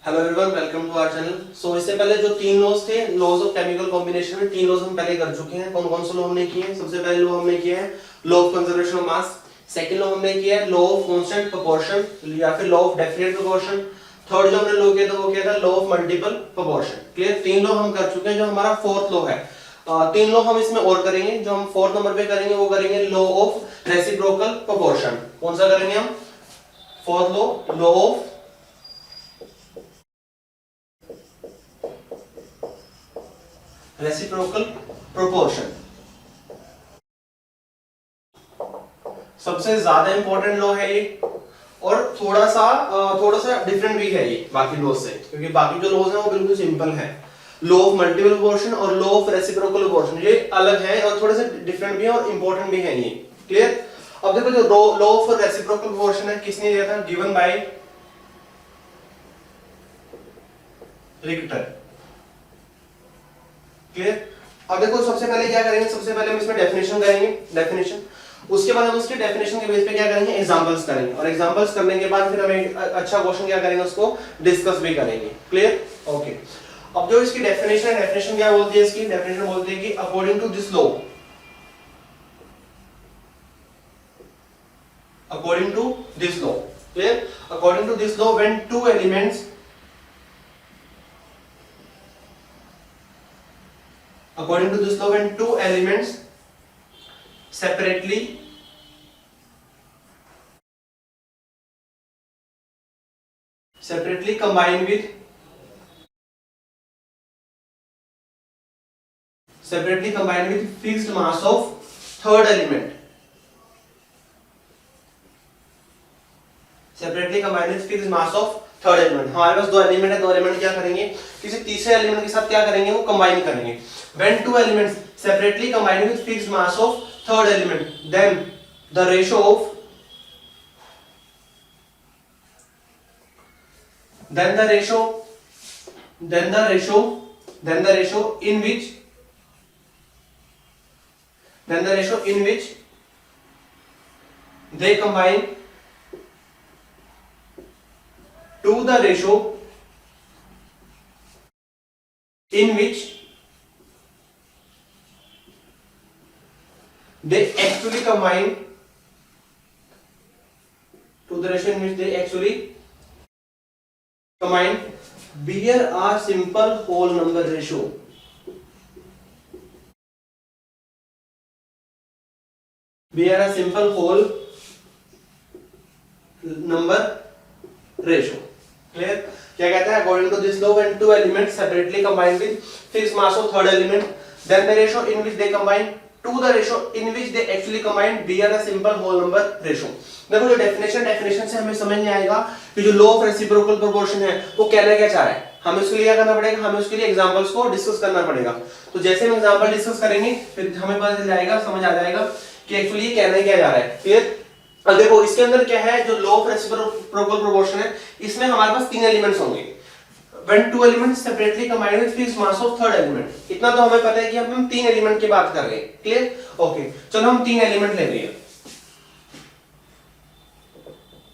Hello everyone, welcome to our channel. So इससे पहले जो तीन लॉज थे, लॉज ऑफ केमिकल कॉम्बिनेशन में तीन लॉज हम पहले कर चुके हैं। कौन कौन से लॉ हमने किए हैं? सबसे पहले लॉ हमने किया है law of conservation of mass. Second law हमने किया है लॉ ऑफ कांस्टेंट प्रोपोर्शन या फिर law of definite proportion. Third जो हमने लॉ किया था वो किया था law of multiple proportion. Clear? तीन लॉ हम कर चुके हैं। जो हमारा फोर्थ लॉ है, तीन लॉ हम इसमें और करेंगे। जो हम फोर्थ नंबर पे करेंगे वो करेंगे लॉ ऑफ रेसिप्रोकल प्रोपोर्शन। कौन सा करेंगे हम? Fourth law, law of reciprocal proportion. सबसे ज्यादा इंपॉर्टेंट लॉ है ये, और थोड़ा सा डिफरेंट भी है ये बाकी लॉ से, क्योंकि बाकी जो लॉज हैं वो बिल्कुल सिंपल है। लॉ ऑफ मल्टीपल प्रोपोर्शन और लॉ ऑफ रेसिप्रोकल प्रोपोर्शन ये अलग है और थोड़े से डिफरेंट भी है और इंपॉर्टेंट भी है ये। क्लियर? अब देखो, जो लॉ ऑफ रेसिप्रोकल प्रोपोर्शन है किसने दिया था? Given by Richter. क्लियर? अब देखो, सबसे पहले क्या करेंगे? सबसे पहले हम इसमें डेफिनेशन करेंगे, डेफिनेशन। उसके बाद हम उसके डेफिनेशन के बेस पे क्या करेंगे? एग्जांपल्स करेंगे, और एग्जांपल्स करने के बाद फिर हम एक अच्छा क्वेश्चन क्या करेंगे, उसको डिस्कस भी करेंगे। क्लियर? ओके। अब जो इसकी डेफिनेशन है, डेफिनेशन क्या बोलती है? इसकी डेफिनेशन बोलती है कि according to this law, according to this law, clear? According to this law when two elements, according to this law when two elements separately combine with fixed mass of third element, separately combine with fixed mass of third element. हमारे पास दो element है, दो element क्या करेंगे? किसी तीसरे element के साथ क्या करेंगे? वो कंबाइन करेंगे। When two elements separately combine with fixed mass of third element, then the ratio of in which they combine to the ratio in which they actually combine bear a simple whole number ratio. Bear a simple whole number ratio. Clear? क्या कहता है? According to this law, when two elements separately combine with fixed mass of third element, then the ratio in which they combine to the ratio in which they actually combine bear a simple whole number ratio. देखो, जो definition से हमें समझ नहीं आएगा कि जो law of reciprocal proportion है वो कहना क्या चाह रहा है। हमें उसके लिए क्या करना पड़ेगा? हमें उसके लिए एग्जांपल्स को डिस्कस करना पड़ेगा। तो जैसे हम एग्जांपल डिस्कस करेंगे फिर हमें पता चल जाएगा, समझ आ जाएगा कि एक्चुअली ये कहना क्या जा रहा है। क्लियर? अब देखो, इसके अंदर क्या है? जो लॉ ऑफ रेसिप्रोकल प्रोपोर्शन है, इसमें हमारे पास तीन एलिमेंट्स होंगे। When two elements separately combine with fixed mass of third element, इतना तो हमें पता है कि हम तीन एलिमेंट की बात कर रहे हैं। क्लियर? ओके, चलो हम तीन एलिमेंट ले रहे हैं।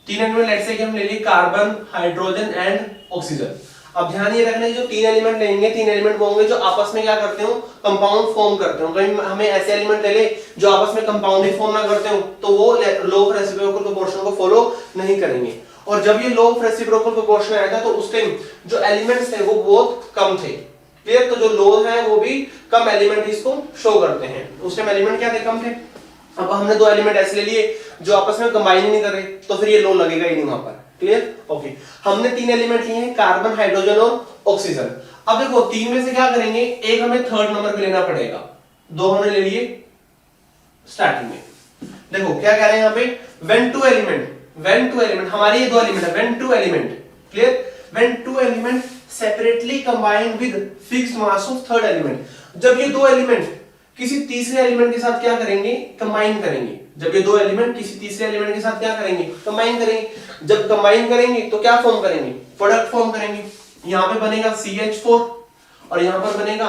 तीन एलिमेंट लेट्स से कि हम ले लिए कार्बन, हाइड्रोजन एंड ऑक्सीजन। अब ध्यान ये रखना है, जो तीन एलिमेंट लेंगे, तीन एलिमेंट वो होंगे जो आपस में क्या करते हो? कंपाउंड फॉर्म करते हो। कहीं हमें ऐसे एलिमेंट ले ले जो आपस में कंपाउंड ही फॉर्म ना करते हो, तो वो लॉ ऑफ रेसिप्रोकल प्रोपोर्शन को फॉलो नहीं करेंगे। और जब ये लॉ ऑफ रेसिप्रोकल प्रोपोर्शन आया था तो उस टाइम जो एलिमेंट्स थे वो बहुत कम थे। क्लियर? तो जो लॉ है वो भी कम एलिमेंट इसको शो करते हैं। उस टाइम एलिमेंट क्या थे? कम थे। अब हमने दो एलिमेंट ऐसे ले लिए जो आपस में कंबाइन ही नहीं कर रहे, तो फिर ये लॉ लगेगा ही नहीं वहां पर। क्लियर? ओके, हमने तीन एलिमेंट लिए हैं, कार्बन, हाइड्रोजन और ऑक्सीजन। अब देखो, तीन में से क्या करेंगे? एक हमें थर्ड नंबर पे लेना पड़ेगा। दो हमने ले लिए स्टार्टिंग में। देखो क्या कह रहे हैं यहाँ पे? व्हेन टू एलिमेंट, हमारे ये दो एलिमेंट है, when two element, clear? When two element separately combine with fixed mass of third element, जब ये दो एलिमेंट किसी तीसरे एलिमेंट के साथ क्या करेंगे? कंबाइन करेंगे। जब ये दो एलिमेंट किसी तीसरे एलिमेंट के साथ क्या करेंगे? कंबाइन करेंगे। जब कंबाइन करेंगे तो क्या फॉर्म करेंगे? प्रोडक्ट फॉर्म करेंगे। यहाँ पे बनेगा CH4 और यहाँ पर बनेगा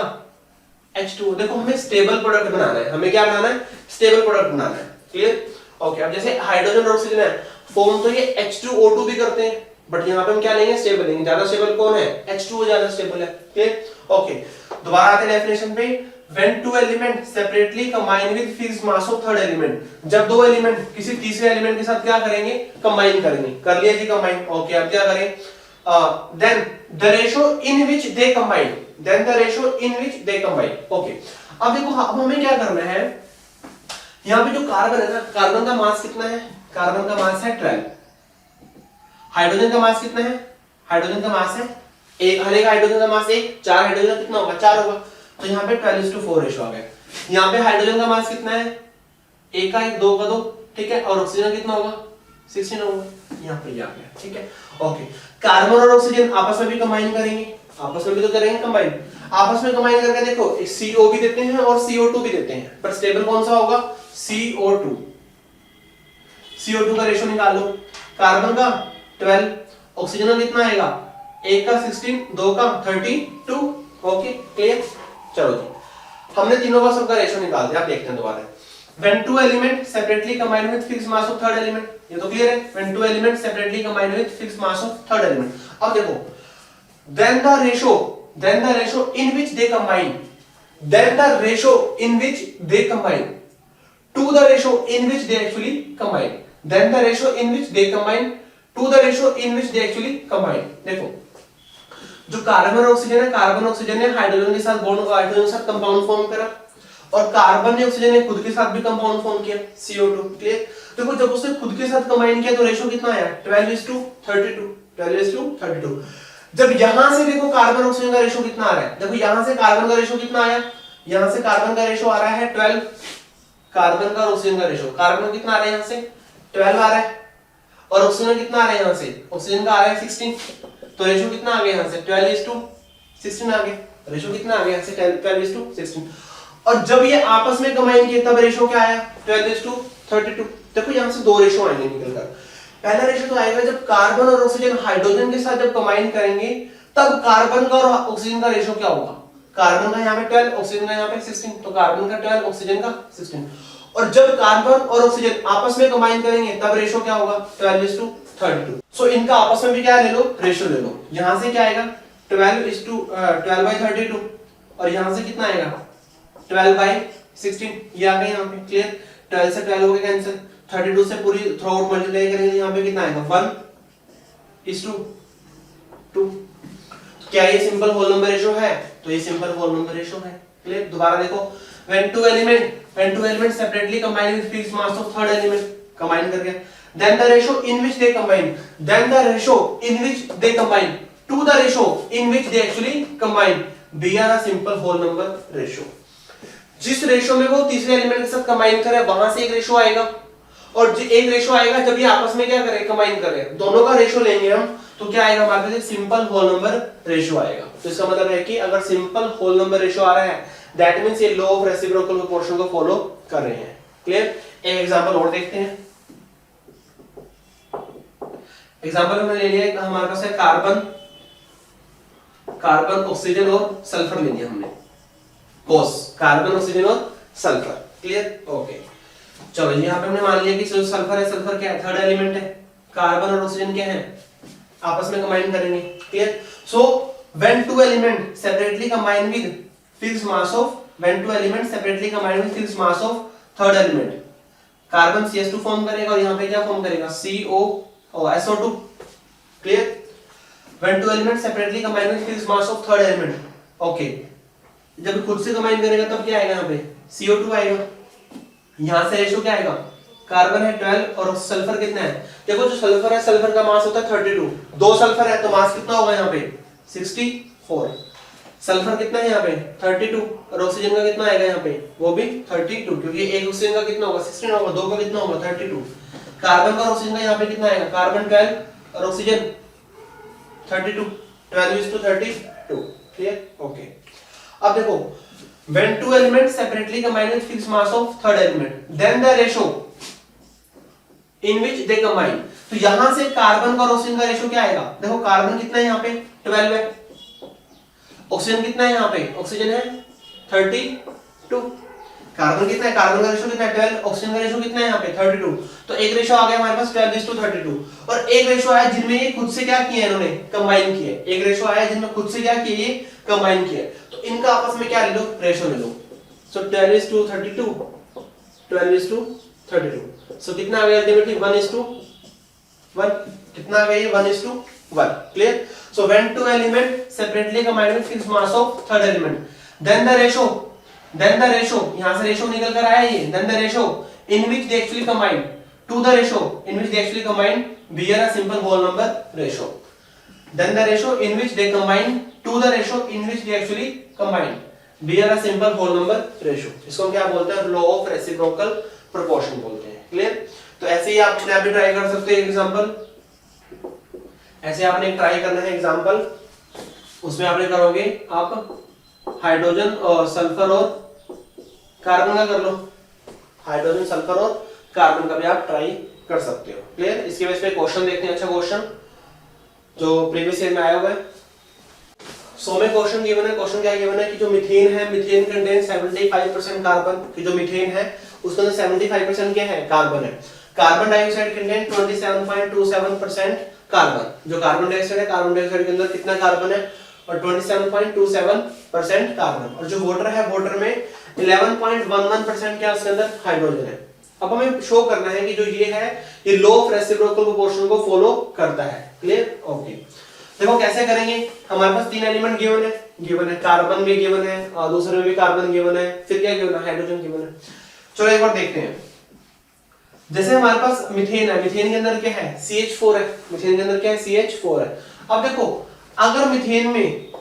H2। देखो, हमें स्टेबल प्रोडक्ट बनाना है। हमें क्या बनाना है? स्टेबल प्रोडक्ट बनाना है। क्लियर? ओके, अब जैसे हाइड्रोजन और ऑक्सीजन है, फॉर्म तो ये H2O2 भी करते हैं, बट यहाँ पे हम क्या लेंगे, स्टेबल लेंगे। ज्यादा स्टेबल कौन है, H2O ज्यादा स्टेबल है। Clear, okay. दोबारा आते हैं डेफिनेशन पे, when two element separately combine with fixed mass of third element, जब दो एलिमेंट किसी तीसरे एलिमेंट के साथ क्या करेंगे, कंबाइन करेंगे। कर लिया जी कंबाइन, ओके। अब क्या करें, then the ratio in which they combine, then the ratio in which they combine, okay. अब देखो, अब हमें क्या करना है, यहाँ पे जो कार्बन है ना, कार्बन का मास कितना है, कार्बन का मास है 12। हाइड्रोजन का मास कितना है, हाइड्रोजन का मास है एक, हर एक हाइड्रोजन का मास एक, 4 हाइड्रोजन का कितना होगा, 4 होगा। तो यहाँ पे 12:4 रेशो आ गया। यहाँ पे हाइड्रोजन का मास कितना है, एक का एक, 2 का 2, ठीक है। और ऑक्सीजन कितना होगा, 16 होगा। यहाँ पे आ गया, ठीक है, ओके। कार्बन और ऑक्सीजन आपस में भी कंबाइन करेंगे, आपस में भी तो करेंगे कंबाइन। आपस में कंबाइन करके देखो, एक CO भी देते हैं और CO2 भी देते हैं, पर स्टेबल कौन सा होगा, CO2। CO2 का रेशो निकाल लो, कार्बन का 12, ऑक्सीजन का कितना आएगा, एक का 16, 2 का 32, ओके। क्लियर, चलो जी, हमने तीनों का सबका रेशो निकाल दिया। आप देखते हैं दोबारा, when two element separately combine with fixed mass of third element, ये तो क्लियर है, when two element separately combine with fixed mass of third element। अब देखो, then the ratio in which they combine, then the ratio in which they combine to the ratio in which they actually combine, then the ratio in which they combine to the ratio in which they actually combine। देखो, जो carbon और oxygen है, carbon oxygen ने hydrogen के साथ bond, hydrogen के साथ compound form करा, और कार्बन ने ऑक्सीजन ने खुद के साथ भी कंपाउंड फॉर्म किया, CO2। क्लियर, देखो जब उसने खुद के साथ कंबाइन किया तो रेशो कितना आया, 12:32, 12:32। जब यहां से देखो कार्बन ऑक्सीजन का रेशो कितना आ रहा है, देखो यहां से कार्बन का रेशो कितना आया, यहां से कार्बन का रेशो आ रहा है 12, कार्बन का ऑक्सीजन का रेशो, कार्बन कितना आ रहा है, यहां से 12 आ रहा है, और ऑक्सीजन कितना आ रहा है, यहां से ऑक्सीजन का आ रहा है 16। तो रेशो कितना आ गया, यहां से 12:16 आ गया, रेशो कितना आ गया, यहां से 12:16। और जब ये आपस में कंबाइन किए तब रेशो क्या आया, 12:32। देखो यहां से दो रेशो आएंगे निकलकर। पहला रेशो तो आएगा जब कार्बन और ऑक्सीजन हाइड्रोजन के साथ जब कंबाइन करेंगे, तब कार्बन का और ऑक्सीजन का रेशो क्या होगा, कार्बन का यहाँ पे 12, ऑक्सीजन का यहाँ पे 16, तो कार्बन का 12, ऑक्सीजन का 16। और जब कार्बन और ऑक्सीजन आपस में कंबाइन करेंगे तब रेशो क्या होगा, 12:32। सो इनका आपस में भी क्या ले लो, रेशो ले लो। यहां से क्या आएगा, 12:32, और यहां से कितना आएगा, 12/16, ये आ गया यहाँ पे। क्लियर, 12 से 12 हो गया कैंसिल, 32 से पूरी थ्रू आउट मल्टीप्लाई करेंगे, यहाँ पे कितना आएगा, 1:2। क्या ये सिंपल होल नंबर रेशो है, तो ये सिंपल होल नंबर रेशो है। क्लियर, दोबारा देखो, when two elements separately combine with fixed mass of third element, combine करके, then the ratio in which they combine to the ratio in which they actually combine be a simple whole number ratio। जिस ratio में वो तीसरे element के साथ combine करे वहां से एक रेशो आएगा, और एक रेशो आएगा जब ये आपस में क्या करे, कंबाइन करे, दोनों का रेशो लेंगे हम, तो क्या आएगा हमारे पास, सिंपल होल नंबर रेशो आएगा। तो इसका मतलब है कि अगर सिंपल होल नंबर रेशो आ रहा है, दैट मींस ये लॉ ऑफ रेसिप्रोकल प्रोपोर्शन को फॉलो कर रहे हैं। क्लियर, एक एग्जांपल और देखते हैं। एग्जांपल हमने ले लिया, हमारे पास है कार्बन ऑक्सीजन और सल्फर ले लिया हमने, कोस कार्बन ऑक्सीजन और सल्फर। Clear, okay. चलो यहाँ पे हमने मान लिया कि सल्फर है, सल्फर क्या है, थर्ड एलिमेंट है, कार्बन और ऑक्सीजन क्या है, आपस में कंबाइन करेंगे। Clear, so when two elements separately combine with fixed mass of third element, carbon CH2 form करेगा और यहाँ पे क्या फॉर्म करेगा, SO2। Clear, when two elements separately combine with fixed mass of third element, okay. जब खुद से combine करेगा तब क्या आएगा, यहाँ पे CO2 आएगा, यहाँ से रेशो क्या आएगा, कार्बन है 12 और सल्फर कितना है, देखो जो सल्फर है, सल्फर का मास होता है 32, दो सल्फर है तो मास कितना होगा यहाँ पे 64, सल्फर कितना है यहाँ पे 32, और ऑक्सीजन का कितना आएगा यहाँ पे, वो भी 32, क्योंकि एक ऑक्सीजन का कितना होगा 16 होगा, दो का कितना होगा 32। कार्बन का ऑक्सीजन का यहाँ पे कितना आएगा, कार्बन 12 और ऑक्सीजन 32, 12:32। Clear, okay. अब देखो, when two elements separately combine with fixed mass of third element, then the ratio in which they combine, तो यहां से कार्बन का और ऑक्सीजन का रेशो क्या आएगा, देखो कार्बन कितना है यहाँ पे 12 है, ऑक्सीजन कितना है यहाँ पे, ऑक्सीजन है 32, कार्बन कितना है, कार्बन का रेशो कितना है 12, ऑक्सीजन का रेशो कितना है यहाँ पे 32, तो एक रेशो आ गया हमारे पास 12:32, और एक रेशो आया जिनमें ये खुद से क्या किया है इन्होंने कंबाइन किया है, एक रेशो आया जिनमें खुद से क्या किया ये कंबाइन किया है, तो इनका आपस में क्या ले लो रेशो ले लो, सो 12:32, 12:32, सो कितना आ गया अल्टीमेटली 1:1, कितना आ गया ये 1:1, clear. So when two element separately combined with fixed mass of third element, then the ratio यहां से रेशो निकल कर आया ये, then the ratio in which they actually combine to the ratio in which they actually combine bear a simple whole number ratio, then the ratio in which they combine to the ratio in which they actually combine bear a simple whole number ratio, इसको हम क्या बोलते हैं law of reciprocal proportion बोलते हैं, clear. तो ऐसे ही आप अपने ट्राई कर सकते हैं एग्जांपल, ऐसे आपने एक ट्राई करना है एग्जांपल, उसमें आपने करोगे आप हाइड्रोजन और सल्फर और कार्बन का कर लो, हाइड्रोजन सल्फर और कार्बन का भी आप ट्राई कर सकते हो, क्लियर। इसके बेस पे क्वेश्चन देखते हैं, अच्छा क्वेश्चन जो प्रीवियस ईयर में आया हुआ है। सो में क्वेश्चन गिवन है, क्वेश्चन क्या गिवन है कि जो मीथेन है, मीथेन कंटेन 75% कार्बन, कि जो मीथेन है उसके अंदर 75% क्या है कार्बन है, कार्बन डाइऑक्साइड कंटेन 27.27% कार्बन, जो कार्बन डाइऑक्साइड है, कार्बन डाइऑक्साइड के अंदर कितना कार्बन है और 27.27% कार्बन, और जो वाटर है वाटर में 11.11% क्या उसके अंदर हाइड्रोजन है। अब हमें शो करना है कि जो ये है ये लॉ ऑफ रेसिप्रोकल प्रोपोर्शन को फॉलो करता है, क्लियर। ओके, देखो कैसे करेंगे, हमारे पास तीन एलिमेंट गिवन है कार्बन भी गिवन है और दूसरे में भी कार्बन गिवन है, फिर क्या गिवन है हाइड्रोजन गिवन है। चलो एक बार देखते हैं, जैसे हमारे पास मीथेन है, मीथेन के अंदर क्या है CH4 है, मीथेन के अंदर क्या है CH4 है। अब देखो अगर मीथेन में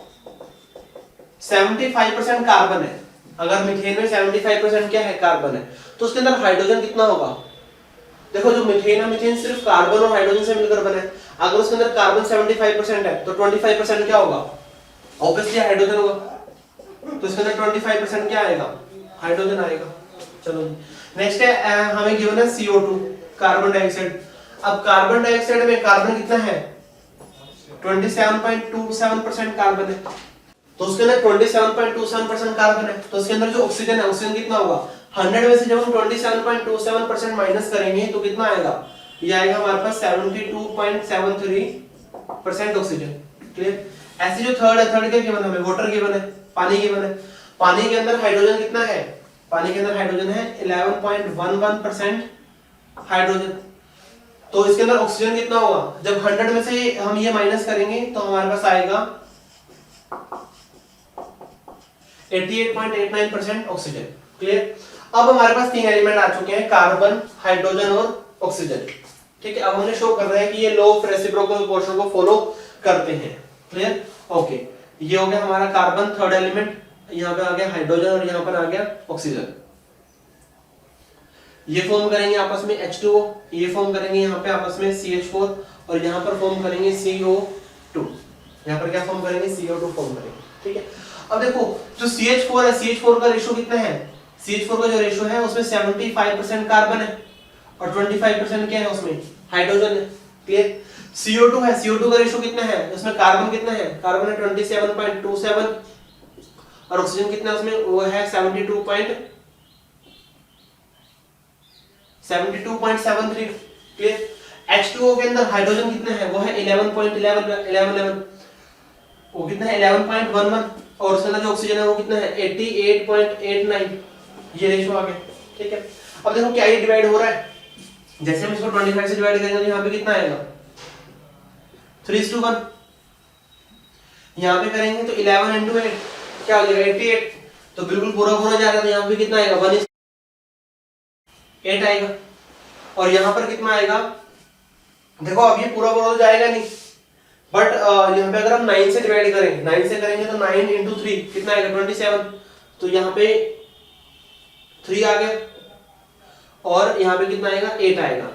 75% कार्बन है, अगर मीथेन में 75% क्या है कार्बन है, तो उसके अंदर हाइड्रोजन कितना होगा, देखो जो मीथेन है मीथेन सिर्फ कार्बन और हाइड्रोजन से मिलकर बना है, अगर उसके अंदर कार्बन 75% है तो 25% क्या होगा, ऑब्वियसली हाइड्रोजन होगा, तो इसके अंदर 25% क्या आएगा हाइड्रोजन आएगा। चलो नेक्स्ट है हमें गिवन है CO2 कार्बन डाइऑक्साइड। अब कार्बन डाइऑक्साइड में कार्बन कितना है 27.27% कार्बन है, तो उसके अंदर 27.27% कार्बन है, तो उसके अंदर जो ऑक्सीजन है ऑक्सीजन कितना होगा 100 में से जब हम 27.27% माइनस करेंगे तो कितना आएगा, ये आएगा हमारे पास 72.73% ऑक्सीजन, क्लियर। ऐसे जो थर्ड है, थर्ड क्या गिवन है हमें वाटर गिवन है, पानी गिवन है, पानी के अंदर हाइड्रोजन कितना है, पानी के अंदर हाइड्रोजन है 11.11% हाइड्रोजन, तो इसके अंदर ऑक्सीजन कितना होगा, जब 100 में से हम ये माइनस करेंगे तो हमारे पास आएगा 88.89% ऑक्सीजन, क्लियर। अब हमारे पास तीन एलिमेंट आ चुके हैं कार्बन, हाइड्रोजन और ऑक्सीजन, ठीक है। अब हमने शो कर रहा है कि ये लॉ ऑफ रेसिप्रोकल प्रोपोर्शन को फॉलो करते हैं, क्लियर। ओके, ये हो गया हमारा कार्बन थर्ड एलिमेंट, यहाँ पे आ गया हाइड्रोजन और यहाँ पर आ गया ऑक्सीजन, ये फॉर्म करेंगे आपस में H2O, ये फॉर्म करेंगे यहाँ पे आपस में CH4 और यहाँ पर फॉर्म करेंगे CO2, यहाँ पर क्या फॉर्म करेंगे CO2 फॉर्म करेंगे, ठीक है। अब देखो जो CH4 है, CH4 का रेशो कितना है, CH4 का जो रेशो है उसमें 75% कार्बन है और 25% क्या है उसमें हाइड्रोजन है, क्लियर। CO2 है, CO2 का रेशो कितना है, उसमें कार्बन कितना है, कार्बन है 27.27 और ऑक्सीजन कितना है उसमें, वो है 72.73, क्लियर। H2O के अंदर हाइड्रोजन कितना है, वो है 11.11, वो कितना है 11.11 और उसके अंदर जो ऑक्सीजन है वो कितना है 88.89, ये रेशो आ गया, ठीक है। अब देखो क्या ये डिवाइड हो रहा है, जैसे हम इसको 25 से डिवाइड करेंगे तो यहाँ पे कितना आएगा 3:1, यहाँ पे करेंगे तो 11 into 8 क्या हो जाएगा 88, तो बिल्कुल पूरा पूरा जाएगा, तो यहाँ पे कितना आएगा 1:8 आएगा, और यहाँ पर कितना आएगा, देखो अब ये पूरा पूरा तो जाएगा नहीं, बट यहाँ पे अगर हम 9 से डिवाइड करें, 9 से करेंगे तो 9 into 3 कितना आएगा 27, तो यहाँ पे 3 आ गया और यहाँ पे कितना आएगा 8 आएगा,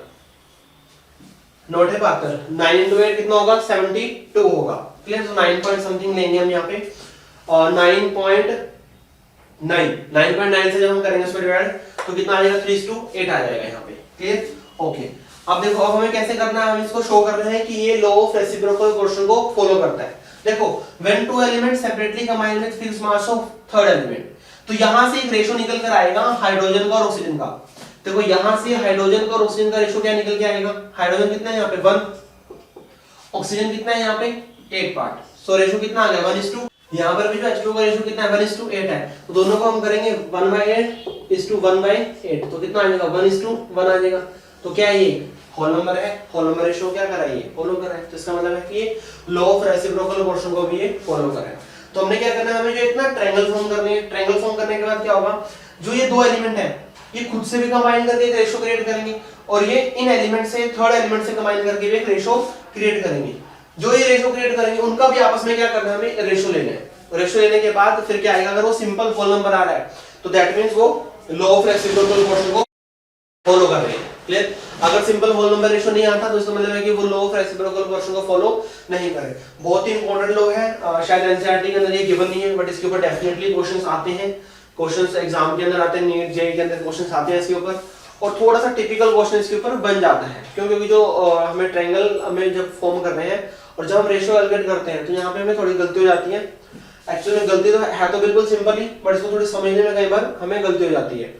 नोट है 72, 9 into 8 कितना होगा 72 होगा, क्लियर। तो 9 पॉइंट समथिंग लेंगे हम यहाँ पे और 9.9 से जब हम करेंगे इसको डिवाइड तो कितना आ जाएगा 3:8 आ जाएगा यहाँ पे, क्लियर। ओके, अब देखो अब हमें कैसे करना है, हम इसको शो कर रहे हैं कि ये लॉ ऑफ रेसिप्रोकल प्रोपोर्शन को फॉलो करता है। देखो when two elements separately combine with fixed mass of third element, तो यहां से एक रेशो निकल कर आएगा हाइड्रोजन का और ऑक्सीजन का। देखो यहां से हाइड्रोजन का और ऑक्सीजन का रेशो क्या निकल के आएगा, हाइड्रोजन कितना है यहाँ पे 1, ऑक्सीजन कितना है यहाँ पे 8 पार्ट, सो रेशो कितना आ गया 1:2। यहाँ पर भी जो H2O का रेशो कितना है 1:8 है, तो दोनों को हम करेंगे 1/8:1/8, तो कितना आ जाएगा 1:1 आ जाएगा। तो क्या है ये होल नंबर है, होल नंबर रेशो क्या कर रहा है ये फॉलो कर रहा है, तो इसका मतलब है कि ये लॉ ऑफ रेसिप्रोकल मोशन को भी ये फॉलो कर रहा है। तो हमने क्या करना है, हमें जो इतना ट्रायंगल फॉर्म करनी है, ट्रायंगल फॉर्म करने के बाद क्या होगा, जो ये दो एलिमेंट है ये खुद से भी कंबाइन करके एक रेशो क्रिएट करेंगे और ये इन एलिमेंट से थर्ड एलिमेंट से कंबाइन करके भी एक रेशो क्रिएट करेंगे। जो ये रेशो क्रिएट करेंगे उनका भी आपस में क्या करना है, हमें रेशो लेना है। रेशो लेने के बाद फिर क्या आएगा, अगर वो सिंपल होल नंबर आ रहा है तो दैट मींस वो लॉ ऑफ रेसिप्रोकल मोशन को फॉलो कर रहे हैं। क्लियर? अगर सिंपल होल नंबर रेशो नहीं आता तो इसका मतलब है कि वो लॉ ऑफ रेसिप्रोकल मोशन को फॉलो नहीं कर रहे। बहुत ही इंपॉर्टेंट लॉ है, शायद एनसीईआरटी के अंदर ये गिवन नहीं है बट इसके ऊपर डेफिनेटली क्वेश्चंस आते हैं, क्वेश्चंस एग्जाम के अंदर आते हैं, नीट जेईई के अंदर क्वेश्चंस आते हैं इसके ऊपर, और थोड़ा सा टिपिकल क्वेश्चन इसके ऊपर बन जाता है। क्यों? क्योंकि जो हमें ट्रायंगल हमें जब फॉर्म कर रहे हैं और जब हम रेशो कैलकुलेट करते हैं तो यहाँ पे हमें थोड़ी गलती हो जाती है। एक्चुअली में गलती तो है तो बिल्कुल सिंपल ही, बट इसको थोड़ी समझने में कई बार हमें गलती हो जाती है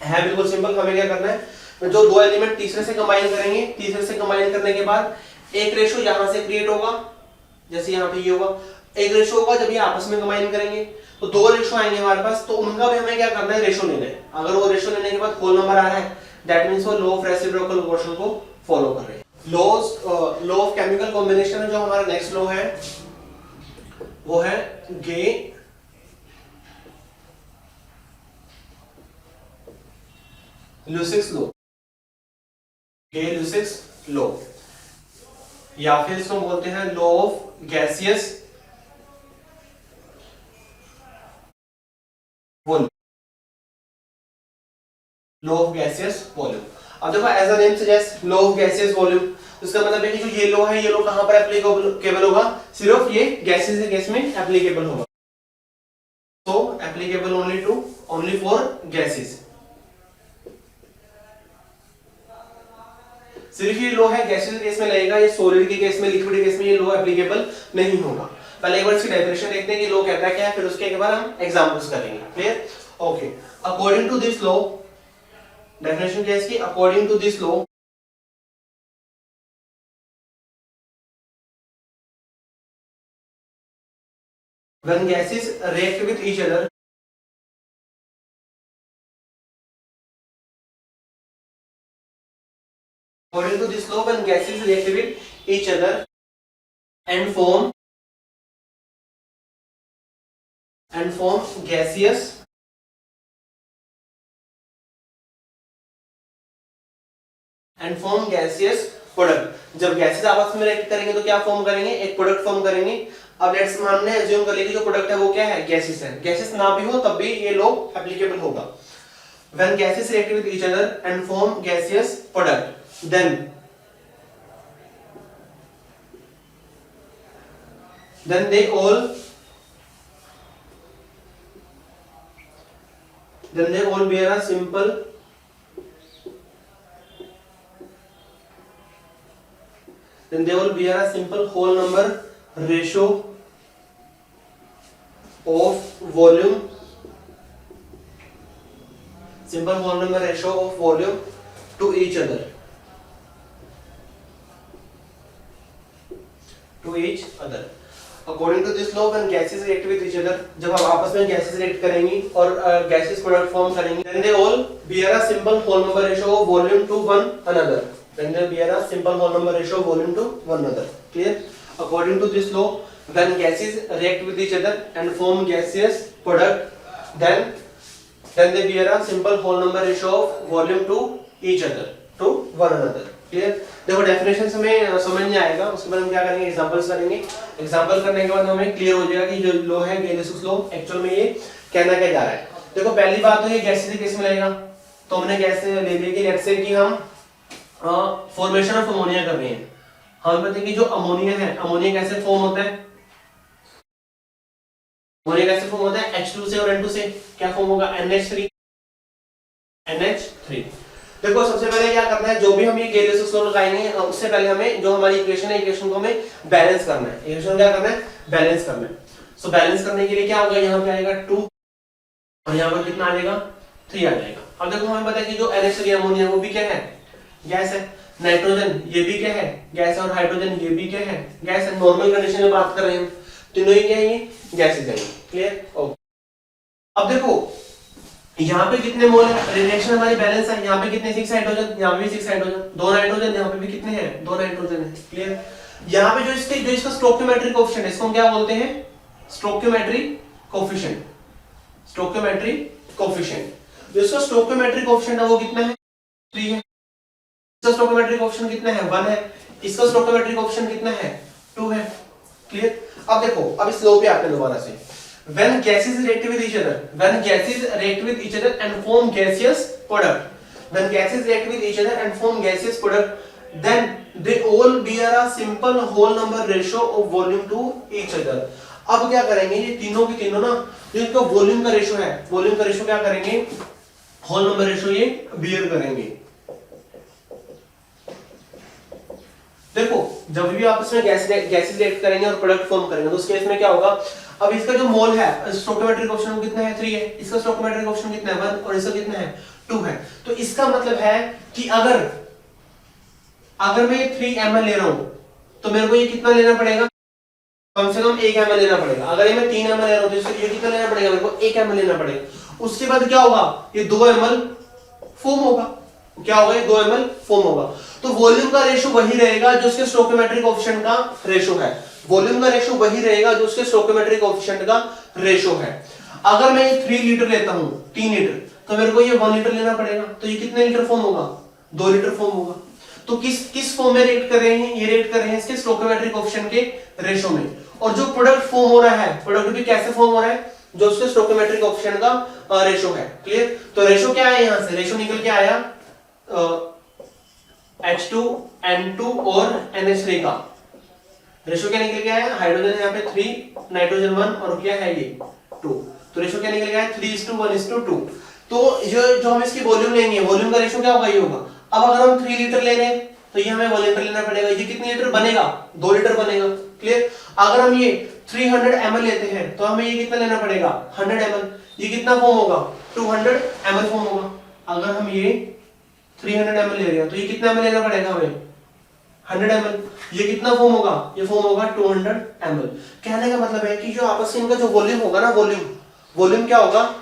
बिल्कुल सिंपल। हमें क्या करना है, जो दो एलिमेंट तीसरे से कंबाइन करेंगे, तीसरे से कंबाइन करने के बाद एक रेशो यहां से क्रिएट होगा, जैसे यहाँ पे ये होगा, एक रेशो होगा जब ये आपस में कंबाइन करेंगे तो दो रेशो आएंगे हमारे पास, तो उनका भी हमें क्या करना है, रेशो लेना है। अगर वो रेशो लेने के बाद होल नंबर आ रहा है दैट मींस वो लॉ ऑफ रेसिप्रोकल मोशन को फॉलो कर रहे हैं। लॉ ऑफ केमिकल कॉम्बिनेशन जो हमारा नेक्स्ट लॉ है वो है गे ल्यूसिक्स लॉ, गे ल्यूसिक्स लॉ, या फिर इसको बोलते हैं law of gaseous volume, law of gaseous volume. अब देखो as a name suggest law of gaseous volume, इसका मतलब है कि जो ये लॉ है, ये लॉ कहां पर एप्लीकेबल होगा, सिर्फ ये गैसेस से गैस में एप्लीकेबल होगा। So applicable only for gases। सिर्फ ये लो है गैसेस केस में लगेगा, ये सॉलिड के केस में, लिक्विड केस में ये लो एप्लीकेबल नहीं होगा। पहले एक बार इसकी डेफिनेशन देखते हैं कि लो कहता है क्या है, फिर उसके बाद हम एग्जांपल्स करेंगे। Clear? Okay, according to this law, definition क्या है इसकी, अकॉर्डिंग टू दिस लॉ when gases react with each other, according to this law when gases react with each other and form gaseous product, जब गैसेस आपस में react करेंगे तो क्या फॉर्म करेंगे, एक प्रोडक्ट फॉर्म करेंगे। अब लेट्स हमने अज्यूम कर लिया कि जो प्रोडक्ट है वो क्या है, गैसेस है, गैसेस ना भी हो तब भी ये लॉ एप्लीकेबल होगा। when gases react with each other and form gaseous product then they all bear a simple whole number ratio of volume, simple whole number ratio of volume to each other, according to this law when gases react with each other, जब आप आपस में gases react करेंगी और gases product form करेंगी then they all bear a simple whole number ratio of volume to one another, then they bear a simple whole number ratio of volume to one another। clear? according to this law when gases react with each other and form gaseous product then they bear a simple whole number ratio of volume to each other to one another। Clear? देखो definition हमें समझ नहीं आएगा, उसके बाद हम क्या करेंगे, एग्जांपल्स करेंगे। एग्जांपल करने के बाद हमें क्लियर हो जाएगा कि जो लॉ है गैलियस लॉ एक्चुअल में ये कहना क्या जा रहा है। देखो पहली बात तो ये गैसेस केस में लगेगा, तो हमने गैस ले लिया कि लेट्स से कि हम फॉर्मेशन ऑफ अमोनिया कर रहे हैं। हम बताते हैं कि जो अमोनिया है, अमोनिया कैसे फॉर्म होता है, अमोनिया कैसे फॉर्म होता है, H2 से और N2 से। क्या फॉर्म होगा, NH3। देखो सबसे पहले क्या करना है, जो भी हम ये गैलियस लॉ लगाएंगे उससे पहले हमें जो हमारी इक्वेशन है, इक्वेशन को हमें बैलेंस करना है। इक्वेशन क्या करना है, बैलेंस करना है। सो बैलेंस करने के लिए क्या होगा, यहाँ पे आएगा 2 और यहाँ पर कितना आ जाएगा 3 आ जाएगा। अब देखो हमें पता है कि जो NH3 अमोनिया वो भी क्या है, गैस है। नाइट्रोजन ये भी क्या है, गैस है। और हाइड्रोजन ये भी क्या है, गैस है। नॉर्मल कंडीशन में बात कर रहे हैं हम, तीनों ही क्या है, गैसेज है। Clear, okay. अब देखो यहाँ पे कितने मोल है, रिएक्शन हमारी बैलेंस है। यहाँ पे कितने 6 हाइड्रोजन, यहाँ पे भी 6 हाइड्रोजन, 2 नाइट्रोजन, यहाँ पे भी कितने हैं 2 नाइट्रोजन है। क्लियर। यहाँ पे जो इसका स्टोइकियोमेट्रिक कोएफिशिएंट है, इसको हम क्या बोलते हैं, स्टोइकियोमेट्रिक कोएफिशिएंट। स्टोइकियोमेट्रिक कोएफिशिएंट, जो इसका स्टोइकियोमेट्रिक कोएफिशिएंट है वो कितना है 3 है। इसका स्टोइकियोमेट्रिक कोएफिशिएंट कितना है 1 है। इसका स्टोइकियोमेट्रिक कोएफिशिएंट कितना है 2 है। क्लियर। अब देखो, अब इस लो पे आते हैं दोबारा से। When gases react with each other, when gases react with each other and form gaseous product, when gases react with each other and form gaseous product, then they all bear a simple whole number ratio of volume to each other. अब क्या करेंगे, ये तीनों की तीनों ना, जो इनका वॉल्यूम का रेशो है, वॉल्यूम का रेशो क्या करेंगे, होल नंबर रेशो ये बियर करेंगे। देखो जब भी आपस में गैसेस रिएक्ट करेंगे और प्रोडक्ट फॉर्म करेंगे तो उस केस में क्या होगा, अब इसका जो मोल है स्टोइकियोमेट्रिक कोएफिशिएंट वो कितना है 3 है। इसका स्टोइकियोमेट्रिक कोएफिशिएंट कितना है 1 और इसका कितना है 2 है। तो इसका मतलब है कि अगर मैं 3 ml ले रहा हूं तो मेरे को ये कितना लेना पड़ेगा, कम से कम 1 ml लेना पड़ेगा। अगर ये मैं 3 ml ले रहा हूं तो इसके लिए कितना लेना पड़ेगा, मेरे को 1 ml लेना पड़ेगा। उसके बाद क्या होगा, ये 2 ml फॉर्म होगा। क्या होगा, ये 2 ml फॉर्म होगा। तो वॉल्यूम का रेशो वही रहेगा जो उसके स्टोइकियोमेट्रिक कोएफिशिएंट का रेशो है। वॉल्यूम का रेशो वही रहेगा जो उसके स्टोइकियोमेट्रिक कोएफिशिएंट का रेशो है। अगर मैं 3 लीटर लेता हूं, 3 लीटर, तो मेरे को ये 1 लीटर लेना पड़ेगा। तो ये कितने लीटर फॉर्म होगा, 2 लीटर फॉर्म होगा। तो किस फॉर्म में रेट कर रहे हैं, ये रेट कर रहे हैं इसके स्टोइकियोमेट्रिक कोएफिशिएंट के रेशो में। और जो प्रोडक्ट फॉर्म हो रहा है, प्रोडक्ट भी कैसे फॉर्म हो रहा है, जो उसके स्टोइकियोमेट्रिक कोएफिशिएंट का रेशो है। क्लियर। तो रेशो क्या है, यहां से रेशो निकल के आया H2N2 और NH3 का रेशो क्या निकल के आया, हाइड्रोजन यहाँ पे 3, नाइट्रोजन 1 और क्या है ये 2। तो रेशो क्या निकल के आया 3:1:2। तो जो हम इसकी वॉल्यूम लेंगे, वॉल्यूम का रेशो क्या होगा, ये होगा। अब अगर हम 3 लीटर ले रहे हैं तो ये हमें 1 लीटर लेना पड़ेगा। ये कितने लीटर बनेगा, 2 लीटर बनेगा। क्लियर। अगर हम ये 300 ml लेते हैं तो हमें ये कितना लेना पड़ेगा 100 ml। ये कितना फॉर्म होगा 200 ml फॉर्म होगा। अगर हम ये 300 ml ले रहे हैं तो ये कितना ml लेना पड़ेगा हमें 100 ml। ये कितना फॉर्म होगा, ये फॉर्म होगा 200 ml। कहने का मतलब है कि जो आपस में इनका जो वॉल्यूम होगा ना, वॉल्यूम क्या होगा,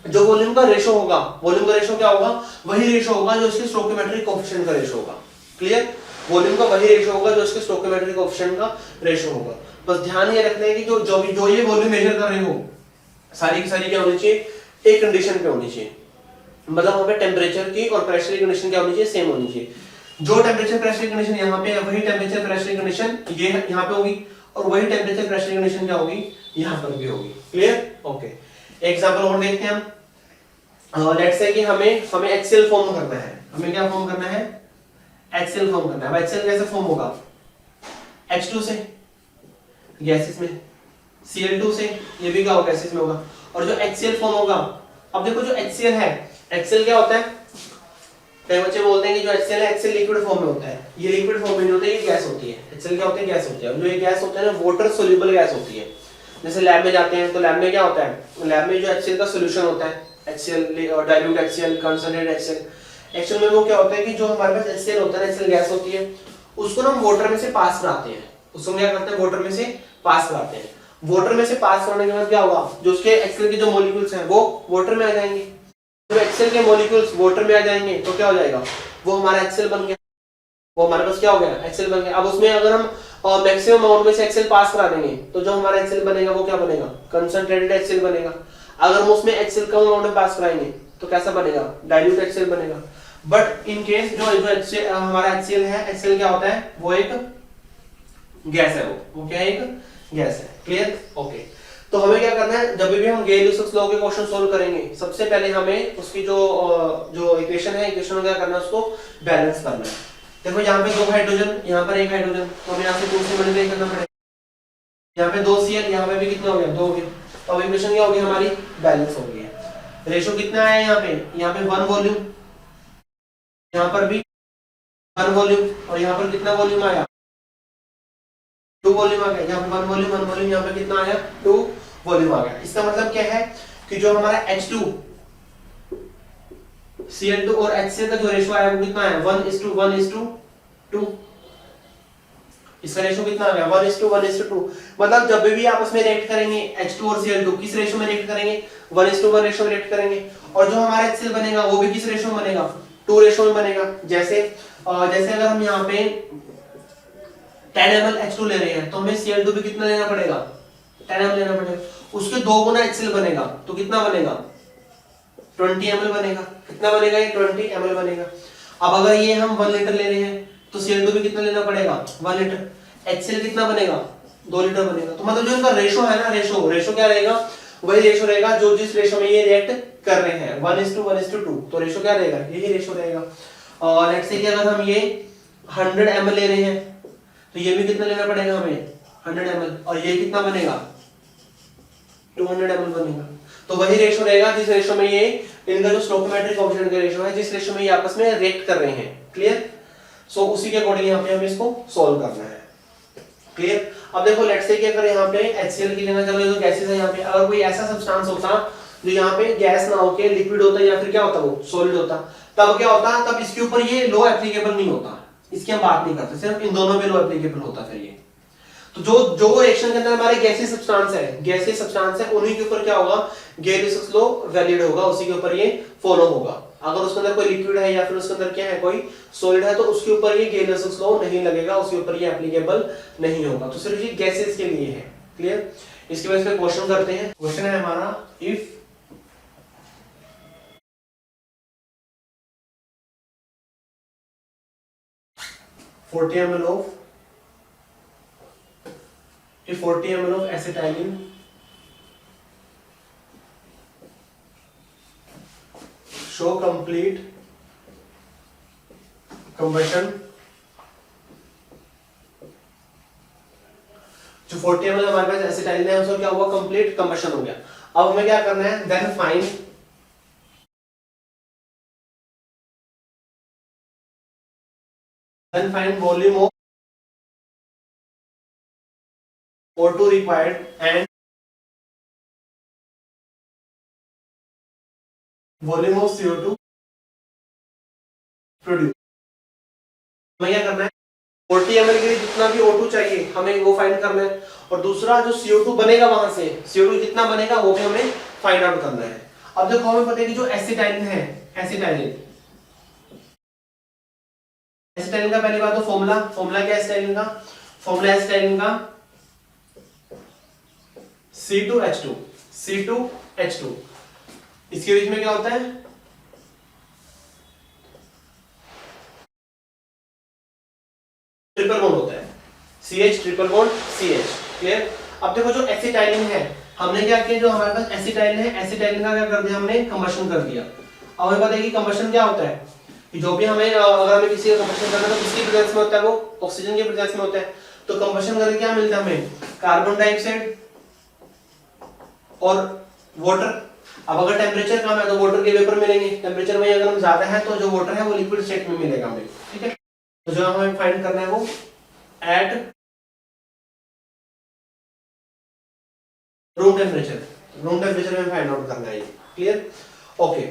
जो वॉल्यूम का रेशो होगा, वॉल्यूम का रेशो क्या होगा, वही रेशो होगा जो इसके स्टोइकियोमेट्रिक कोएफिशिएंट का रेशो होगा। क्लियर। वॉल्यूम का वही रेशो होगा जो इसके स्टोइकियोमेट्रिक कोएफिशिएंट का रेशो होगा। बस ध्यान ये रखना है कि जो ये वॉल्यूम मेजर कर रहे हो, सारी की सारी क्या होनी चाहिए, एक कंडीशन पे होनी चाहिए। मतलब वहां पे टेम्परेचर की और प्रेशर की कंडीशन क्या होनी चाहिए, सेम होनी चाहिए। जो टेम्परेचर प्रेशर की कंडीशन यहाँ पे है वही टेम्परेचर प्रेशर की कंडीशन ये यहाँ पे होगी, और वही टेम्परेचर प्रेशर की कंडीशन क्या होगी, यहाँ पर भी होगी। Clear, okay. एग्जांपल और देखते हैं हम। लेट्स से कि हमें HCl फॉर्म करना है। हमें क्या फॉर्म करना है, HCl फॉर्म करना है। अब HCl कैसे फॉर्म होगा, H2 से गैसेस में, Cl2 से, ये भी क्या होगा गैसेस में होगा। और जो HCl फॉर्म होगा, अब देखो जो HCl है, HCl क्या होता है, कई बच्चे बोलते हैं कि जो HCl है HCl लिक्विड फॉर्म में होता है। ये लिक्विड फॉर्म में नहीं होता है, ये गैस होती है। HCl क्या होता है, गैस होती है। जो ये गैस होता है ना, वाटर सोल्यूबल गैस होती है। जैसे लैब में जाते हैं तो लैब में क्या होता है, लैब में जो HCl का सॉल्यूशन होता है, HCl और dilute HCl, concentrated HCl, actual में वो क्या होता है कि जो हमारे पास HCl होता है, HCl गैस होती है, उसको ना हम वाटर में से पास कराते हैं। उसको क्या करते हैं, वाटर में से पास कराते हैं। वाटर में से पास करने के बाद क्या होगा, जो उसके HCl के जो मॉलिक्यूल्स हैं वो वाटर में आ जाएंगे। जब HCl के मॉलिक्यूल्स वाटर में आ जाएंगे तो क्या हो जाएगा, वो हमारा HCl बन गया। वो हमारे पास क्या हो गया, HCl बन गया। अब उसमें अगर हम मैक्सिमम अमाउंट में से HCl पास करा देंगे तो जो हमारा HCl बनेगा वो क्या बनेगा, कंसंट्रेटेड HCl बनेगा। अगर हम उसमें HCl कम अमाउंट में पास कराएंगे तो कैसा बनेगा, डाइल्यूट HCl बनेगा। बट इन केस जो हमारा HCl है, HCl क्या होता है, वो एक गैस है। वो क्या है, एक गैस है। Clear, okay. तो हमें क्या करना है, जब भी हम गेल-ल्यूसियस लॉ के क्वेश्चन सोल्व करेंगे, सबसे पहले हमें उसकी जो इक्वेशन है, इक्वेशन को क्या करना है, उसको बैलेंस करना है। देखो यहाँ पे 2 हाइड्रोजन, यहाँ पर 1 हाइड्रोजन, तो हमें यहाँ से 2 से मल्टीप्लाई करना पड़ेगा। यहाँ पे 2 Cl, यहाँ पे भी कितना हो गया, 2 हो गया। तो अब इक्वेशन क्या होगी हमारी, बैलेंस हो गई है। रेशो कितना आया यहाँ पे 1 वॉल्यूम, यहाँ पर भी 1 वॉल्यूम, और यहाँ पर कितना वॉल्यूम आया, 2 वॉल्यूम आ गया। यहाँ पे 1 वॉल्यूम, 1 वॉल्यूम, यहाँ पे कितना आया, 2 वॉल्यूम आ गया। इसका मतलब क्या है कि जो हमारा H2 Cl2 और HCl का जो रेशो आया वो कितना है 1:1:2। इसका रेशो कितना आ गया 1:1:2। मतलब जब भी आपस में रिएक्ट करेंगे H2 और Cl2 किस रेशो में रिएक्ट करेंगे 1:1 रेशो में रिएक्ट करेंगे। और जो हमारा HCl बनेगा वो भी किस रेशो में बनेगा 2 रेशो में बनेगा। जैसे अगर हम यहाँ पे 10 ml H2 ले रहे हैं तो हमें Cl2 भी कितना लेना पड़ेगा 10 ml लेना पड़ेगा। उसके 2 गुना HCl बनेगा तो कितना बनेगा 20 ml बनेगा। कितना बनेगा ये 20 ml बनेगा। अब अगर ये हम 1 लीटर ले रहे हैं तो Cl2 भी कितना लेना पड़ेगा 1 लीटर। HCl कितना बनेगा 2 लीटर बनेगा। तो मतलब जो इनका रेशो है ना रेशो क्या रहेगा वही रेशो रहेगा जो जिस रेशो में ये रिएक्ट कर रहे हैं 1:1:2। तो रेशो क्या रहेगा यही रेशो रहेगा। और लेट्स से कि अगर हम ये 100 ml ले रहे हैं तो ये भी कितना लेना पड़ेगा हमें 100 ml। और ये कितना बनेगा 200 ml बनेगा। तो वही रेशो रहेगा जिस रेशो में ये इनका जो स्टोइकोमेट्रिक कोएफिशिएंट का रेशो है जिस रेशो में ये आपस में रिएक्ट कर रहे हैं। क्लियर। सो उसी के अकॉर्डिंग यहाँ पे हमें इसको सॉल्व करना है। क्लियर। अब देखो लेट्स से कि अगर यहाँ पे HCl की लेना चलो जो गैसेस है यहाँ पे अगर कोई ऐसा सब्सटेंस होता जो यहाँ पे गैस ना होके लिक्विड होता या फिर क्या होता वो सॉलिड होता तब क्या होता तब इसके ऊपर ये लॉ एप्लीकेबल नहीं होता। इसकी हम बात नहीं करते सिर्फ इन दोनों पे लॉ एप्लीकेबल होता फिर ये। तो जो रिएक्शन के अंदर हमारे गैसीय सब्सटेंस है उन्हीं के ऊपर क्या होगा गेलियस लॉ वैलिड होगा उसी के ऊपर ये फॉलो होगा। अगर उसके अंदर कोई लिक्विड है या फिर उसके अंदर क्या है कोई सॉलिड है तो उसके ऊपर ये गेलियस लॉ नहीं लगेगा उसके ऊपर ये एप्लीकेबल नहीं होगा। तो सिर्फ ये गैसेस के लिए है। क्लियर। इसके बाद इसमें क्वेश्चन करते हैं। क्वेश्चन है हमारा if If 40 ml of acetylene show complete combustion, जो 40 ml हमारे पास एसिटाइलिन है उसका क्या हुआ कंप्लीट कंबशन हो गया। अब हमें क्या करना है then find volume of O2 required and volume of CO2 produced। हमें क्या करना है 40 ml के लिए जितना भी O2 चाहिए हमें वो फाइंड करना है और दूसरा जो CO2 बनेगा वहां से CO2 कितना बनेगा वो भी हमें फाइंड आउट करना है। अब देखो हमें पता है कि जो एसिटाइलिन है एसिटाइलिन का पहली बात तो फॉर्मूला क्या है एसिटाइलिन का C2H2। इसके बीच में क्या होता है ट्रिपल बॉन्ड होता है CH triple bond CH। Clear. अब देखो जो एसिटाइलिन है हमने क्या किया जो हमारे पास एसिटाइलिन है एसिटाइलिन का क्या कर दिया हमने कंबशन कर दिया। अब हमें पता है कि कंबशन क्या होता है कि जो भी हमें अगर हमें किसी का कंबशन करना है तो किसकी प्रेजेंस में होता है वो ऑक्सीजन की प्रेजेंस में होता है। तो कंबशन करके क्या मिलता है हमें कार्बन डाइऑक्साइड और वाटर। अब अगर टेम्परेचर कम है तो वाटर के वेपर मिलेंगे। टेम्परेचर में अगर हम ज्यादा है तो जो वाटर है वो लिक्विड स्टेट में मिलेगा हमें। ठीक है। तो जो हमें फाइंड करना है वो एट रूम टेम्परेचर में फाइंड आउट करना है ये। क्लियर। ओके।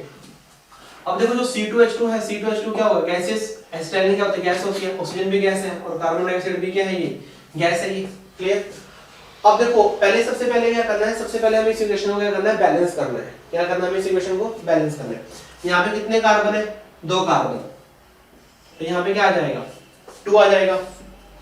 अब देखो जो C2H2 है C2H2 क्या होगा गैसेस एसिटाइलिन क्या होता है गैस होती है ऑक्सीजन भी गैस है और कार्बन डाइऑक्साइड भी क्या है ये गैस है ये। क्लियर। अब देखो सबसे पहले क्या करना है सबसे पहले हमें इस इक्वेशन को क्या करना है बैलेंस करना है। क्या करना है हमें इस इक्वेशन को बैलेंस करना है। यहाँ पे कितने कार्बन है 2 कार्बन तो यहाँ पे क्या आ जाएगा 2 आ जाएगा।